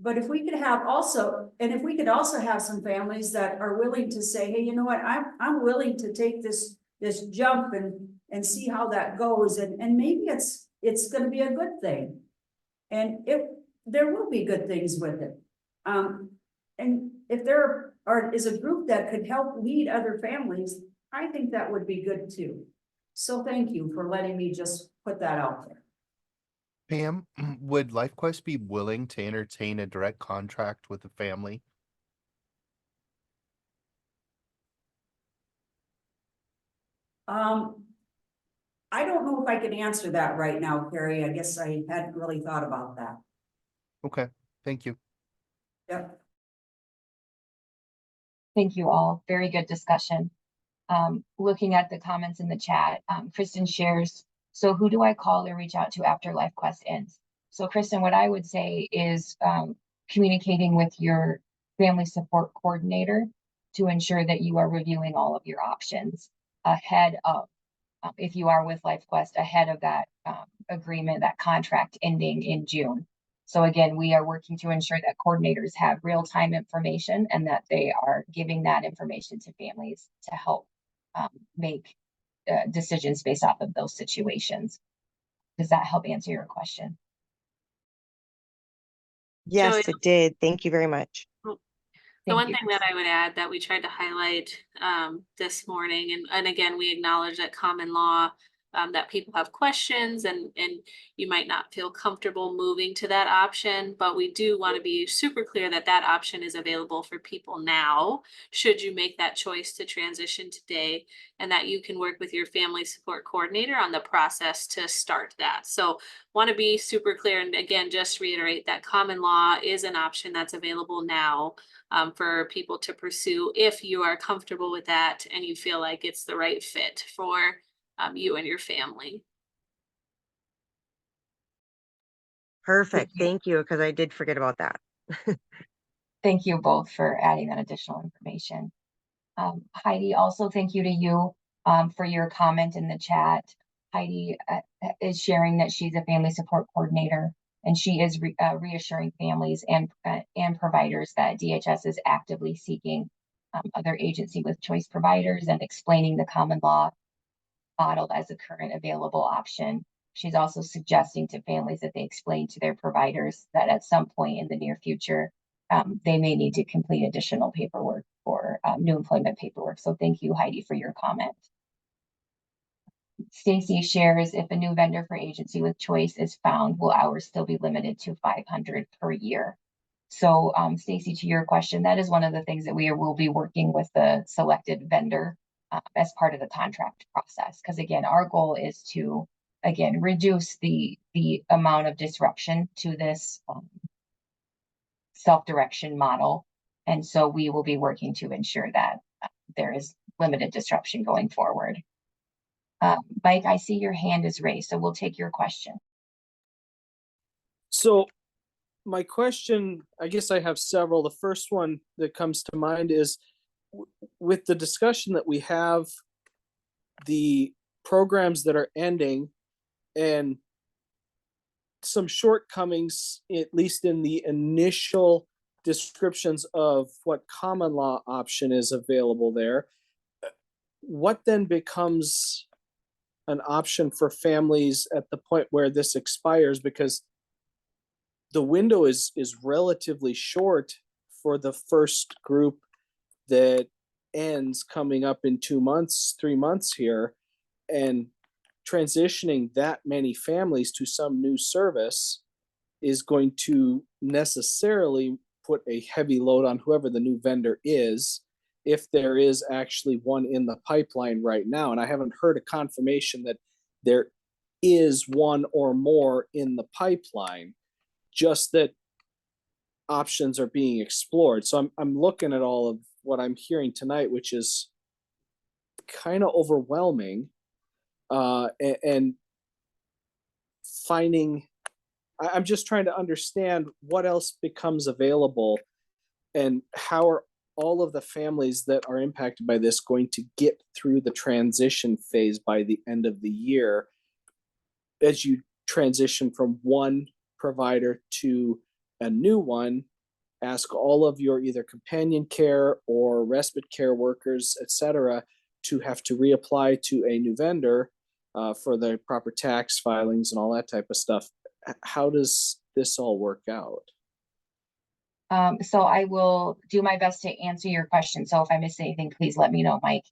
But if we could have also, and if we could also have some families that are willing to say, hey, you know what, I'm willing to take this jump and see how that goes, and maybe it's going to be a good thing, and there will be good things with it. And if there is a group that could help lead other families, I think that would be good too. So thank you for letting me just put that out there. Pam, would LifeQuest be willing to entertain a direct contract with the family? I don't know if I can answer that right now, Carrie. I guess I hadn't really thought about that. Okay, thank you. Yep. Thank you all. Very good discussion. Looking at the comments in the chat, Kristen shares, so who do I call or reach out to after LifeQuest ends? So Kristen, what I would say is communicating with your family support coordinator to ensure that you are reviewing all of your options ahead of, if you are with LifeQuest, ahead of that agreement, that contract ending in June. So again, we are working to ensure that coordinators have real-time information and that they are giving that information to families to help make decisions based off of those situations. Does that help answer your question? Yes, Joey, it did. Thank you very much. the one thing that I would add that we tried to highlight this morning, and again, we acknowledge that common law, that people have questions and you might not feel comfortable moving to that option, but we do want to be super clear that that option is available for people now, should you make that choice to transition today, and that you can work with your family support coordinator on the process to start that. So want to be super clear, and again, just reiterate that common law is an option that's available now for people to pursue if you are comfortable with that and you feel like it's the right fit for you and your family. Perfect. Thank you, because I did forget about that. Thank you both for adding that additional information. Heidi, also thank you to you for your comment in the chat. Heidi is sharing that she's a family support coordinator, and she is reassuring families and providers that DHS is actively seeking other agency with choice providers and explaining the common law model as a current available option. She's also suggesting to families that they explain to their providers that at some point in the near future, they may need to complete additional paperwork or new employment paperwork. So thank you, Heidi, for your comment. Stacy shares, if a new vendor for agency with choice is found, will hours still be limited to 500 per year? So Stacy, to your question, that is one of the things that we will be working with the selected vendor as part of the contract process. Because again, our goal is to, again, reduce the amount of disruption to this self-direction model. And so we will be working to ensure that there is limited disruption going forward. Mike, I see your hand is raised, so we'll take your question. So my question, I guess I have several. The first one that comes to mind is, with the discussion that we have, the programs that are ending and some shortcomings, at least in the initial descriptions of what common law option is available there, what then becomes an option for families at the point where this expires? Because the window is relatively short for the first group that ends coming up in 2 months, 3 months here, and transitioning that many families to some new service is going to necessarily put a heavy load on whoever the new vendor is, if there is actually one in the pipeline right now. And I haven't heard a confirmation that there is one or more in the pipeline, just that options are being explored. So I'm looking at all of what I'm hearing tonight, which is kind of overwhelming, and finding, I'm just trying to understand what else becomes available and how are all of the families that are impacted by this going to get through the transition phase by the end of the year as you transition from one provider to a new one. Ask all of your either companion care or respite care workers, etc., to have to reapply to a new vendor for the proper tax filings and all that type of stuff. How does this all work out? So I will do my best to answer your question. So if I miss anything, please let me know, Mike.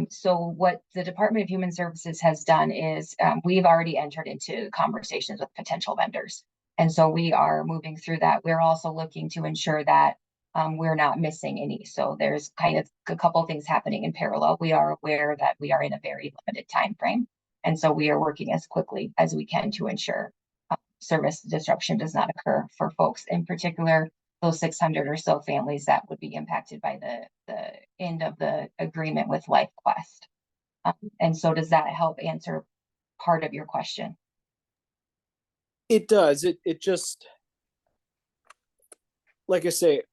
So what the Department of Human Services has done is we've already entered into conversations with potential vendors. And so we are moving through that. We're also looking to ensure that we're not missing any. So there's kind of a couple of things happening in parallel. We are aware that we are in a very limited time frame. And so we are working as quickly as we can to ensure service disruption does not occur for folks, in particular, those 600 or so families that would be impacted by the end of the agreement with LifeQuest. And so does that help answer part of your question? It does. It just, like I say,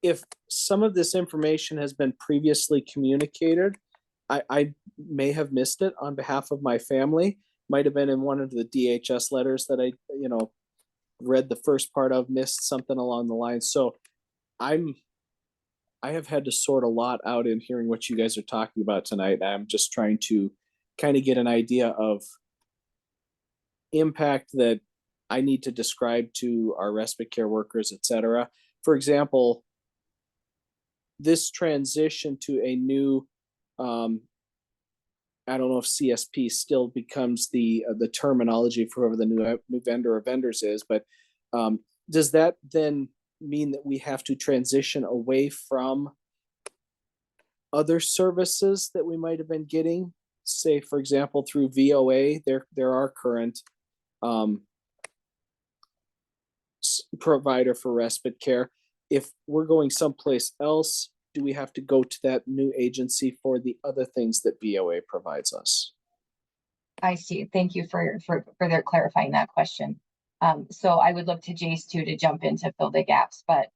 if some of this information has been previously communicated, I may have missed it on behalf of my family. Might have been in one of the DHS letters that I, read the first part of, missed something along the line. So I have had to sort a lot out in hearing what you guys are talking about tonight. I'm just trying to kind of get an idea of impact that I need to describe to our respite care workers, et cetera. For example, this transition to a new, I don't know if CSP still becomes the terminology for whoever the new vendor or vendors is, but does that then mean that we have to transition away from other services that we might have been getting? Say, for example, through VOA, there are current provider for respite care. If we're going someplace else, do we have to go to that new agency for the other things that VOA provides us? I see. Thank you for further clarifying that question. So I would look to Jace too to jump in to fill the gaps, but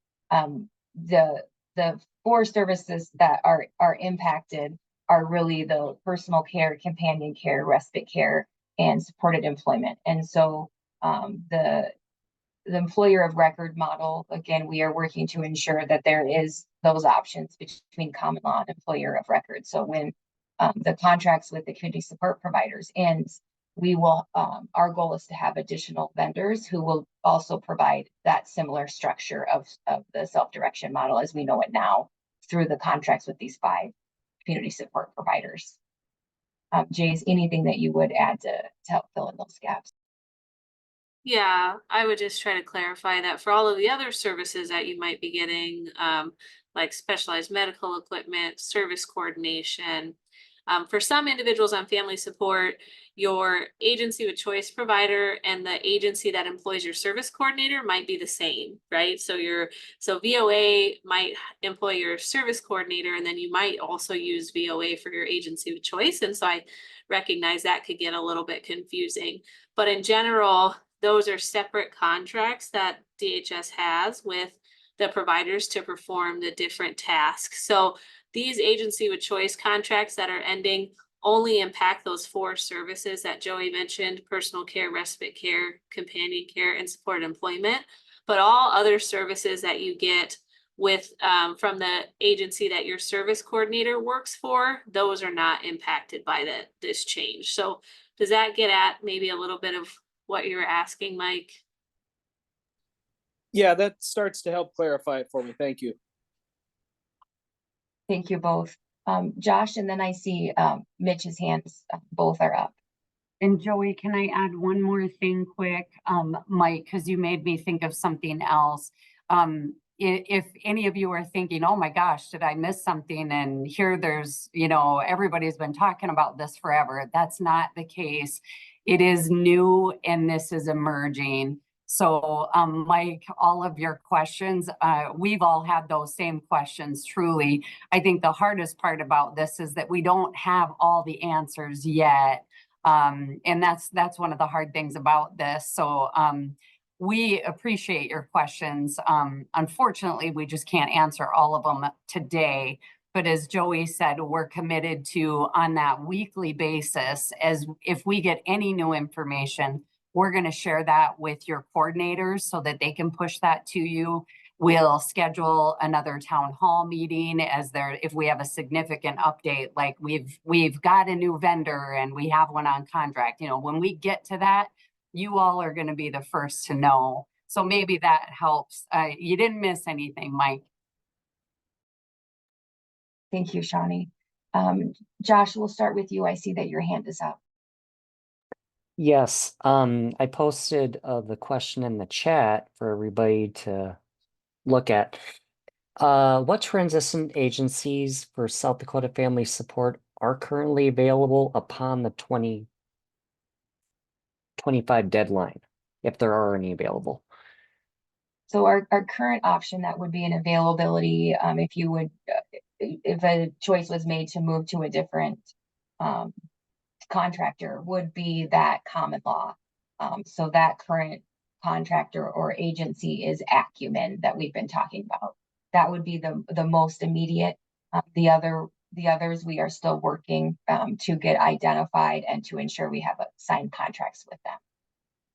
the 4 services that are impacted are really the personal care, companion care, respite care, and supported employment. And so the employer of record model, again, we are working to ensure that there is those options between common law and employer of record. So when the contracts with the community support providers ends, we will, our goal is to have additional vendors who will also provide that similar structure of the self-direction model as we know it now through the contracts with these 5 community support providers. Jace, anything that you would add to help fill in those gaps? Yeah, I would just try to clarify that for all of the other services that you might be getting, like specialized medical equipment, service coordination. For some individuals on family support, your agency with choice provider and the agency that employs your service coordinator might be the same, right? So VOA might employ your service coordinator, and then you might also use VOA for your agency with choice. And so I recognize that could get a little bit confusing, but in general, those are separate contracts that DHS has with the providers to perform the different tasks. So these agency with choice contracts that are ending only impact those 4 services that Joey mentioned: personal care, respite care, companion care, and supported employment. But all other services that you get with from the agency that your service coordinator works for, those are not impacted by this change. So does that get at maybe a little bit of what you were asking, Mike? Yeah, that starts to help clarify it for me. Thank you. Thank you both. Josh, and then I see Mitch's hands, both are up. And Joey, can I add one more thing quick? Mike, because you made me think of something else. If any of you are thinking, oh my gosh, did I miss something? And here there's, everybody's been talking about this forever. That's not the case. It is new and this is emerging. So Mike, all of your questions, we've all had those same questions, truly. I think the hardest part about this is that we don't have all the answers yet. And that's one of the hard things about this. So we appreciate your questions. Unfortunately, we just can't answer all of them today. But as Joey said, we're committed to, on that weekly basis, as if we get any new information, we're going to share that with your coordinators so that they can push that to you. We'll schedule another town hall meeting if we have a significant update, like we've got a new vendor and we have one on contract. When we get to that, you all are going to be the first to know. So maybe that helps. You didn't miss anything, Mike. Thank you, Shawnee. Josh, we'll start with you. I see that your hand is up. Yes, I posted the question in the chat for everybody to look at. What transition agencies for South Dakota Family Support are currently available upon the 2025 deadline, if there are any available? So our current option that would be an availability, if a choice was made to move to a different contractor, would be that common law. So that current contractor or agency is Acumen that we've been talking about. That would be the most immediate. The others we are still working to get identified and to ensure we have signed contracts with them.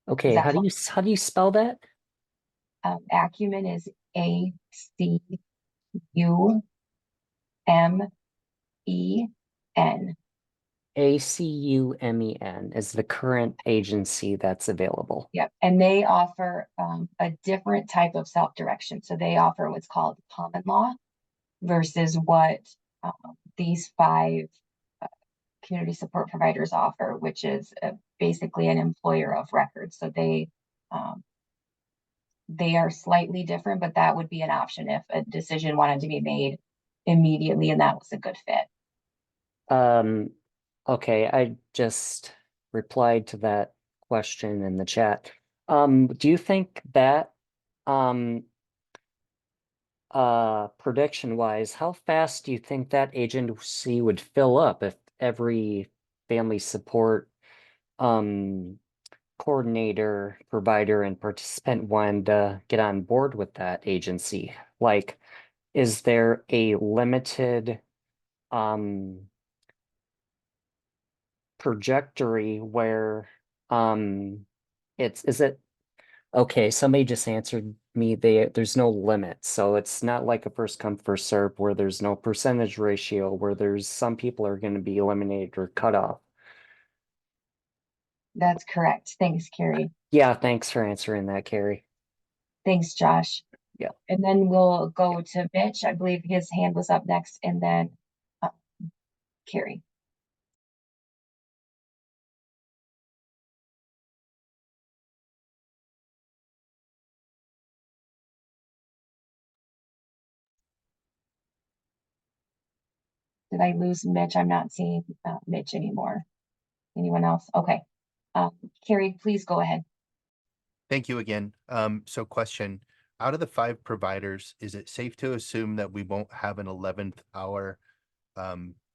Okay, how do you spell that? Acumen is ACUMEN. ACUMEN is the current agency that's available. Yep, and they offer a different type of self-direction. So they offer what's called common law versus what these 5 community support providers offer, which is basically an employer of record. So they are slightly different, but that would be an option if a decision wanted to be made immediately and that was a good fit. Okay, I just replied to that question in the chat. Do you think that prediction wise, how fast do you think that agency would fill up if every family support coordinator, provider, and participant wanted to get on board with that agency? Like, is there a limited trajectory where is it okay, somebody just answered me, there's no limit, so it's not like a first come first serve where there's no percentage ratio where there's some people are going to be eliminated or cut off. That's correct. Thanks, Carrie. Yeah, thanks for answering that, Carrie. Thanks, Josh. Yeah. And then we'll go to Mitch. I believe his hand was up next, and then Carrie. Did I lose Mitch? I'm not seeing Mitch anymore. Anyone else? Okay. Carrie, please go ahead. Thank you again. So question, out of the 5 providers, is it safe to assume that we won't have an 11th hour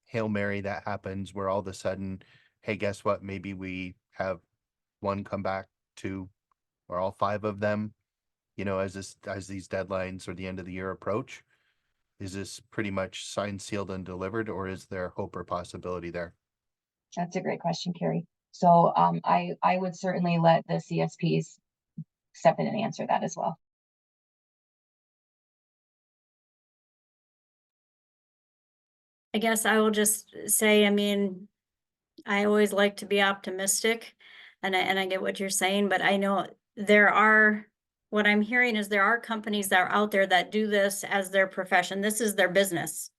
Hail Mary that happens where all of a sudden, hey, guess what? Maybe we have 1 come back, 2, or all 5 of them, as these deadlines or the end of the year approach? Is this pretty much signed, sealed, and delivered, or is there hope or possibility there? That's a great question, Carrie. So I would certainly let the CSPs step in and answer that as well. I guess I will just say, I mean, I always like to be optimistic, and I get what you're saying, but I know what I'm hearing is there are companies that are out there that do this as their profession. This is their business.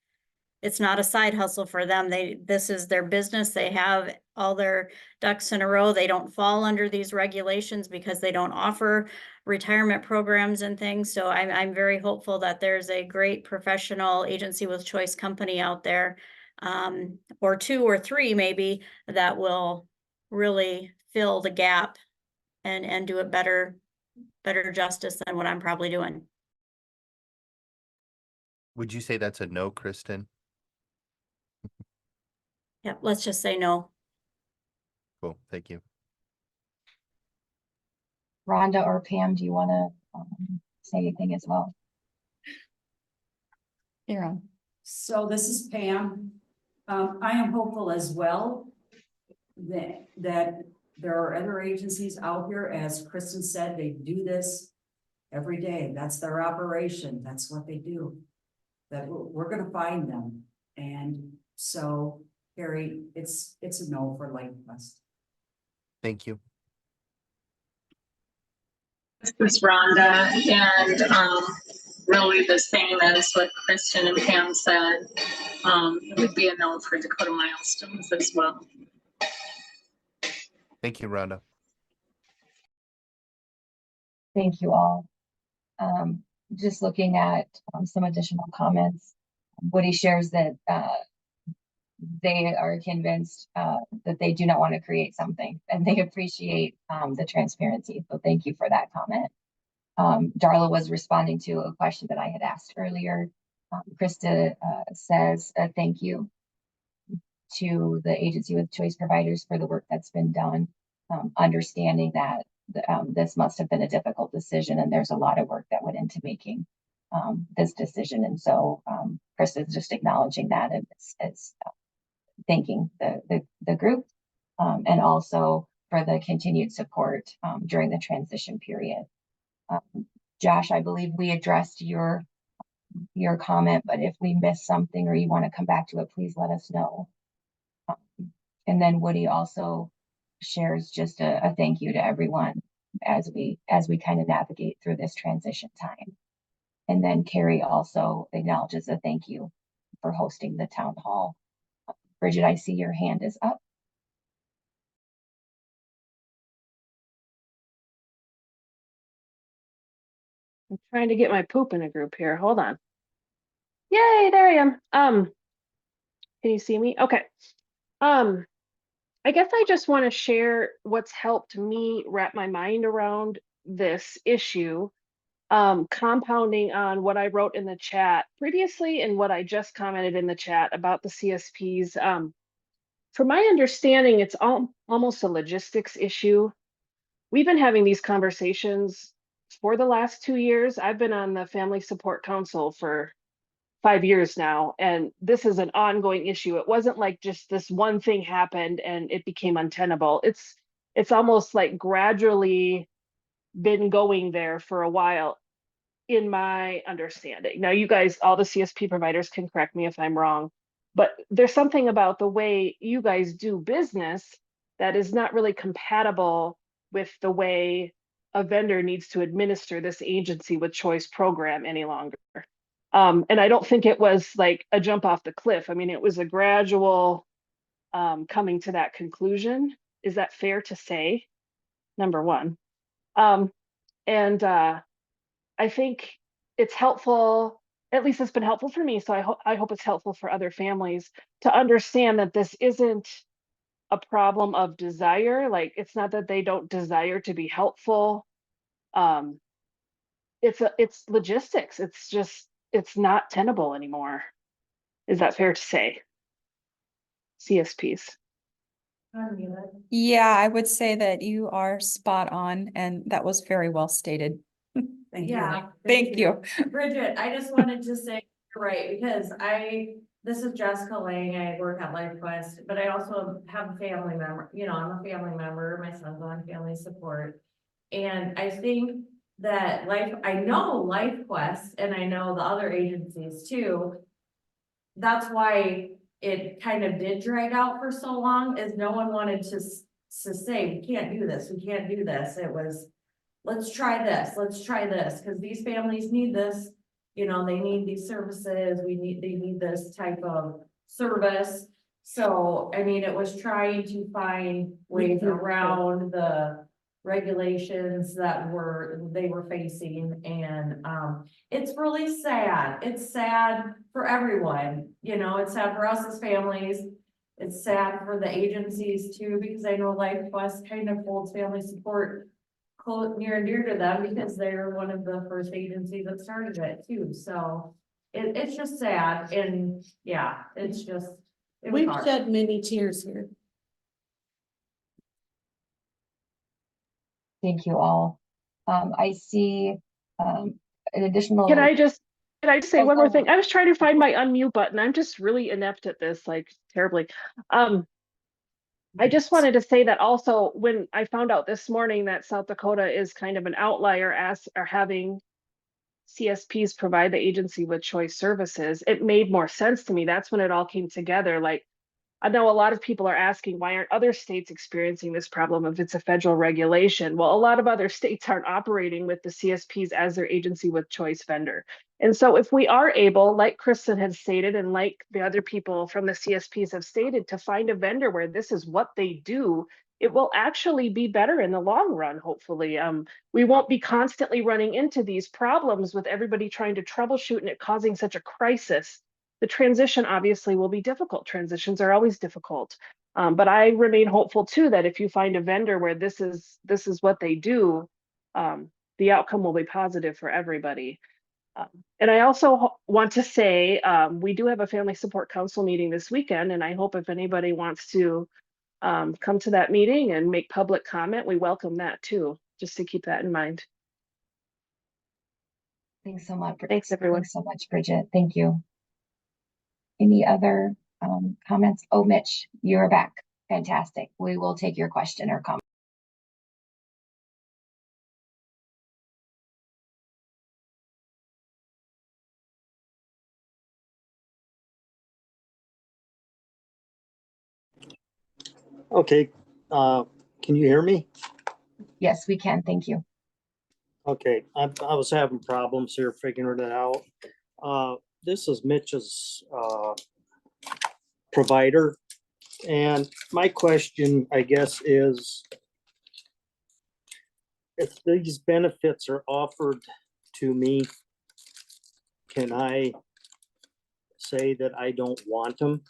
It's not a side hustle for them. This is their business. They have all their ducks in a row. They don't fall under these regulations because they don't offer retirement programs and things. So I'm very hopeful that there's a great professional agency with choice company out there, or 2 or 3 maybe, that will really fill the gap and do it better justice than what I'm probably doing. Would you say that's a no, Kristen? Yeah, let's just say no. Cool, thank you. Rhonda or Pam, do you want to say anything as well? Aaron. So this is Pam. I am hopeful as well that there are other agencies out here, as Kristen said, they do this every day. That's their operation. That's what they do. That we're gonna find them. And so, Harry, it's a no for Life Quest. Thank you. This is Rhonda, and really the same as what Kristen and Pam said. It would be a no for Dakota Milestones as well. Thank you, Rhonda. Thank you all. Just looking at some additional comments, Woody shares that they are convinced that they do not want to create something, and they appreciate the transparency. So thank you for that comment. Darla was responding to a question that I had asked earlier. Krista says thank you to the agency with choice providers for the work that's been done, understanding that this must have been a difficult decision, and there's a lot of work that went into making this decision. And so Krista is just acknowledging that, and it's thanking the group, and also for the continued support during the transition period. Josh, I believe we addressed your comment, but if we missed something or you want to come back to it, please let us know. And then Woody also shares just a thank you to everyone as we kind of navigate through this transition time. And then Carrie also acknowledges a thank you for hosting the town hall. Bridget, I see your hand is up. I'm trying to get my poop in a group here. Hold on. Yay, there I am. Can you see me? Okay. I guess I just want to share what's helped me wrap my mind around this issue, compounding on what I wrote in the chat previously and what I just commented in the chat about the CSPs. From my understanding, it's almost a logistics issue. We've been having these conversations for the last 2 years. I've been on the Family Support Council for 5 years now, and this is an ongoing issue. It wasn't like just this one thing happened and it became untenable. It's almost like gradually been going there for a while, in my understanding. Now, you guys, all the CSP providers can correct me if I'm wrong, but there's something about the way you guys do business that is not really compatible with the way a vendor needs to administer this agency with choice program any longer. And I don't think it was like a jump off the cliff. I mean, it was a gradual coming to that conclusion. Is that fair to say? Number one. And I think it's helpful, at least it's been helpful for me, so I hope it's helpful for other families to understand that this isn't a problem of desire. Like, it's not that they don't desire to be helpful. It's logistics. It's just, it's not tenable anymore. Is that fair to say? CSPs. Yeah, I would say that you are spot on, and that was very well stated. Thank Yeah, you. thank you. Bridget, I just wanted to say, you're right, because this is Jessica Lang, I work at LifeQuest, but I also have a family member, I'm a family member, my son's on family support. And I think that I know LifeQuest and I know the other agencies too. That's why it kind of did drag out for so long, is no one wanted to say, we can't do this, we can't do this. It was, let's try this, because these families need this, they need these services, they need this type of service. So, I mean, it was trying to find ways around the regulations that they were facing, and it's really sad. It's sad for everyone, it's sad for us as families. It's sad for the agencies too, because I know LifeQuest kind of holds family support close, near and dear to them, because they're one of the first agencies that started it too. So it's just sad, and yeah, it's just. We've shed many tears here. Thank you all. I see an additional. Can I just say one more go thing? I was trying to find my unmute button. I'm just really inept at this, like terribly. I just wanted to say that also, when I found out this morning that South Dakota is kind of an outlier as are having CSPs provide the agency with choice services, it made more sense to me. That's when it all came together. Like, I know a lot of people are asking, why aren't other states experiencing this problem if it's a federal regulation? Well, a lot of other states aren't operating with the CSPs as their agency with choice vendor. And so if we are able, like Kristen had stated, and like the other people from the CSPs have stated, to find a vendor where this is what they do, it will actually be better in the long run, hopefully. We won't be constantly running into these problems with everybody trying to troubleshoot and it causing such a crisis. The transition obviously will be difficult. Transitions are always difficult. But I remain hopeful too, that if you find a vendor where this is what they do, the outcome will be positive for everybody. And I also want to say, we do have a Family Support Council meeting this weekend, and I hope if anybody wants to come to that meeting and make public comment, we welcome that too, just to keep that in mind. Thanks so much. Thanks, everyone. Thanks so much, Bridget. Thank you. Any other comments? Oh, Mitch, you're back. Fantastic. We will take your question or comment. Okay, can you hear me? Yes, we can. Thank you. Okay, I was having problems here figuring it out. This is Mitch's, provider. And my question, I guess, is if these benefits are offered to me, can I say that I don't want them?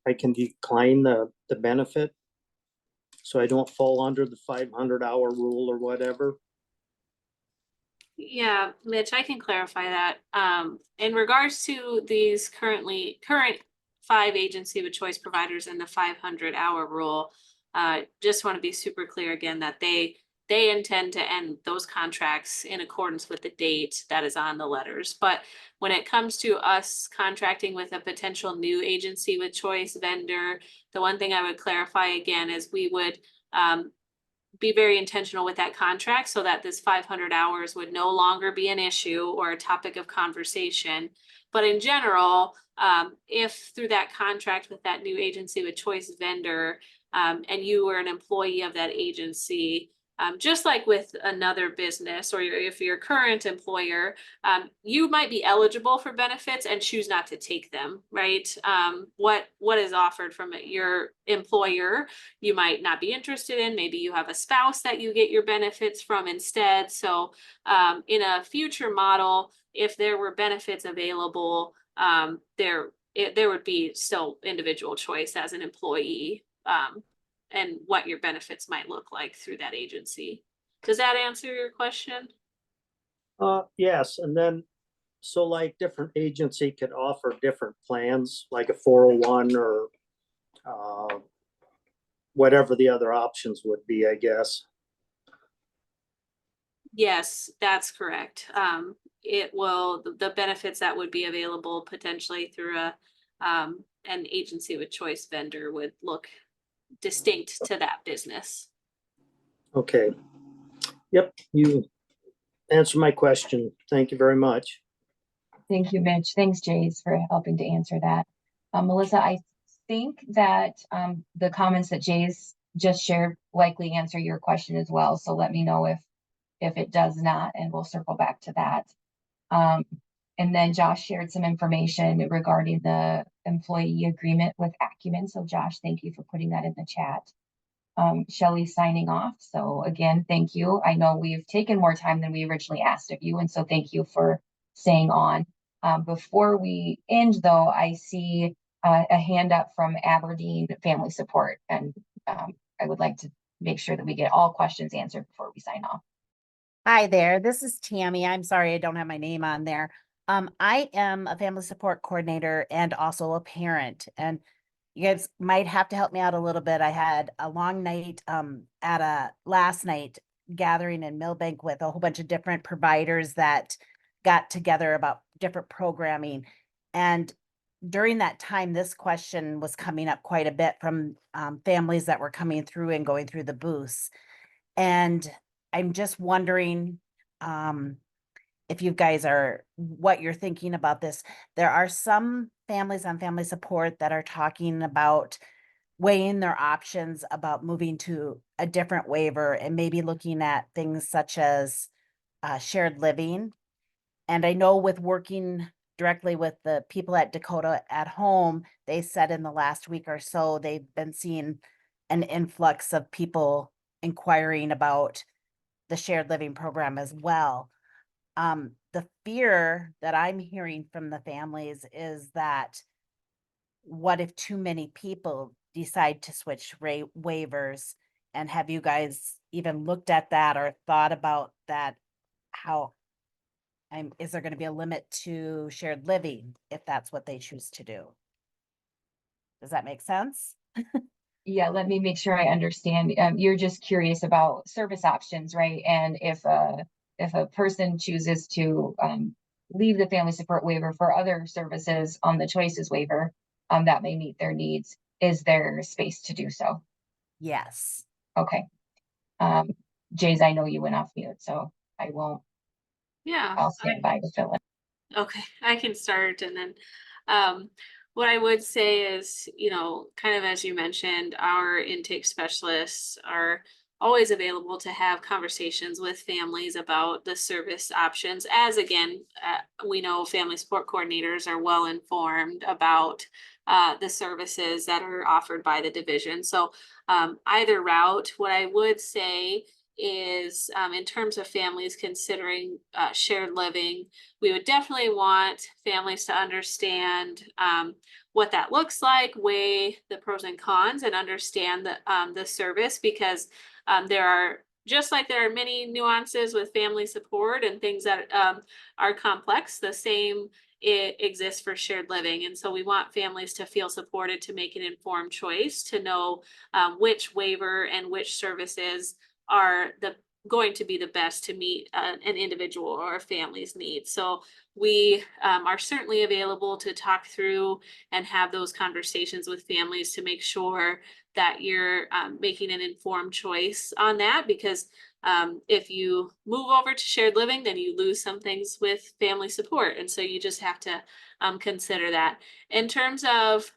I can decline the benefit, so I don't fall under the 500-hour rule or whatever. Yeah, Mitch, I can clarify that. In regards to these current 5 agency of choice providers and the 500-hour rule, just want to be super clear again that they intend to end those contracts in accordance with the date that is on the letters. But when it comes to us contracting with a potential new agency with choice vendor, the one thing I would clarify again is we would be very intentional with that contract so that this 500 hours would no longer be an issue or a topic of conversation. But in general, if through that contract with that new agency with choice vendor, and you were an employee of that agency, just like with another business, or if your current employer, you might be eligible for benefits and choose not to take them, right? What is offered from your employer, you might not be interested in. Maybe you have a spouse that you get your benefits from instead. So in a future model, if there were benefits available, there would be still individual choice as an employee. And what your benefits might look like through that agency. Does that answer your question? Yes, and then, so like different agency could offer different plans, like a 401 or whatever the other options would be, I guess. Yes, that's correct. It will, the benefits that would be available potentially through an agency with choice vendor would look distinct to that business. Okay. Yep, you answered my question. Thank you very much. Thank you, Mitch. Thanks, Jays, for helping to answer that. Melissa, I think that the comments that Jays just shared likely answer your question as well. So let me know if it does not, and we'll circle back to that. And then Josh shared some information regarding the employee agreement with Acumen. So Josh, thank you for putting that in the chat. Shelley's signing off. So again, thank you. I know we've taken more time than we originally asked of you. And so thank you for staying on. Before we end though, I see a hand up from Aberdeen Family Support. And I would like to make sure that we get all questions answered before we sign off. Hi there, this is Tammy. I'm sorry I don't have my name on there. I am a family support coordinator and also a parent, and you guys might have to help me out a little bit. I had a long night at a last night gathering in Millbank with a whole bunch of different providers that got together about different programming. And during that time, this question was coming up quite a bit from families that were coming through and going through the booths. And I'm just wondering if you guys what you're thinking about this. There are some families on family support that are talking about weighing their options about moving to a different waiver and maybe looking at things such as shared living. And I know with working directly with the people at Dakota at Home, they said in the last week or so, they've been seeing an influx of people inquiring about the shared living program as well. The fear that I'm hearing from the families is that what if too many people decide to switch waivers? And have you guys even looked at that or thought about that? How is there going to be a limit to shared living if that's what they choose to do? Does that make sense? Yeah, let me make sure I understand. You're just curious about service options, right? And if a person chooses to leave the family support waiver for other services on the choices waiver, that may meet their needs, is there space to do so? Yes. Okay. Jays, I know you went off mute, so I won't. Yeah. I'll stand by to fill in. Okay, I can start and then what I would say is, kind of as you mentioned, our intake specialists are always available to have conversations with families about the service options. As again, we know family support coordinators are well informed about the services that are offered by the division. So either route, what I would say is in terms of families considering shared living, we would definitely want families to understand what that looks like, weigh the pros and cons, and understand the service, because there are, just like there are many nuances with family support and things that are complex, the same it exists for shared living. And so we want families to feel supported to make an informed choice, to know which waiver and which services are going to be the best to meet an individual or a family's needs. So we are certainly available to talk through and have those conversations with families to make sure that you're making an informed choice on that, because if you move over to shared living, then you lose some things with family support. And so you just have to consider that. In terms of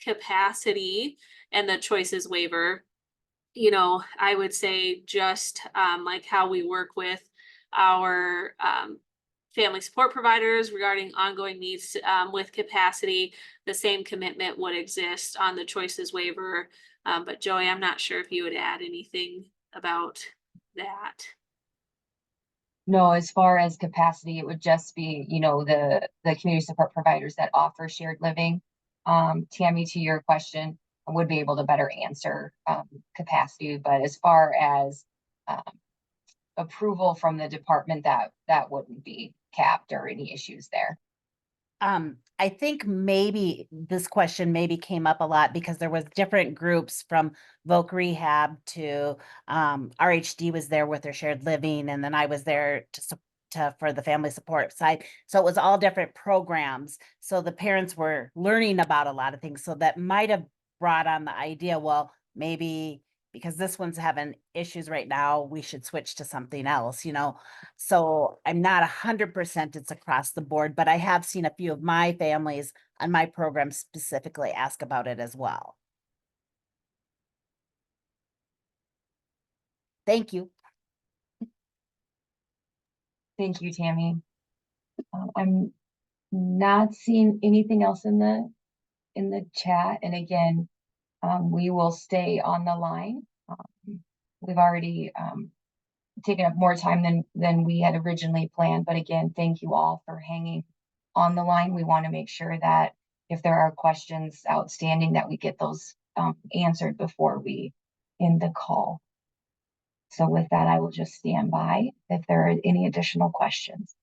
capacity and the choices waiver, I would say just like how we work with our family support providers regarding ongoing needs with capacity, the same commitment would exist on the choices waiver. But Joey, I'm not sure if you would add anything about that. No, as far as capacity, it would just be, the community support providers that offer shared living. Tammy, to your question, I would be able to better answer capacity, but as far as approval from the department, that wouldn't be capped or any issues there. I think maybe this question maybe came up a lot because there was different groups from Voc Rehab to RHD was there with their shared living, and then I was there for the family support side. So it was all different programs. So the parents were learning about a lot of things. So that might have brought on the idea, well, maybe because this one's having issues right now, we should switch to something else, So I'm not 100% it's across the board, but I have seen a few of my families on my program specifically ask about it as well. Thank you. Thank you, Tammy. I'm not seeing anything else in the chat. And again, we will stay on the line. We've already taken up more time than we had originally planned. But again, thank you all for hanging on the line. We want to make sure that if there are questions outstanding, that we get those answered before we end the call. So with that, I will just stand by if there are any additional questions.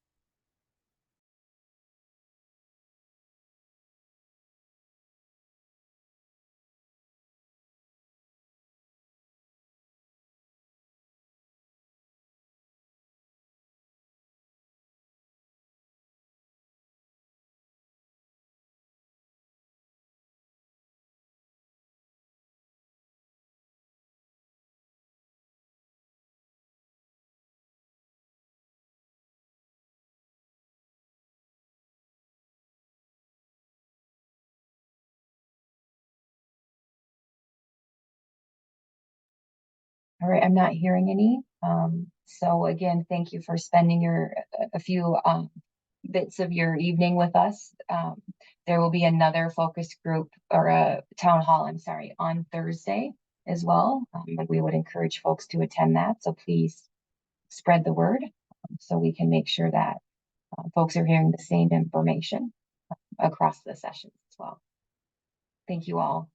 All right, I'm not hearing any. So again, thank you for spending a few bits of your evening with us. There will be another focus group or a town hall, I'm sorry, on Thursday as well. But we would encourage folks to attend that. So please spread the word so we can make sure that folks are hearing the same information across the sessions as well. Thank you all.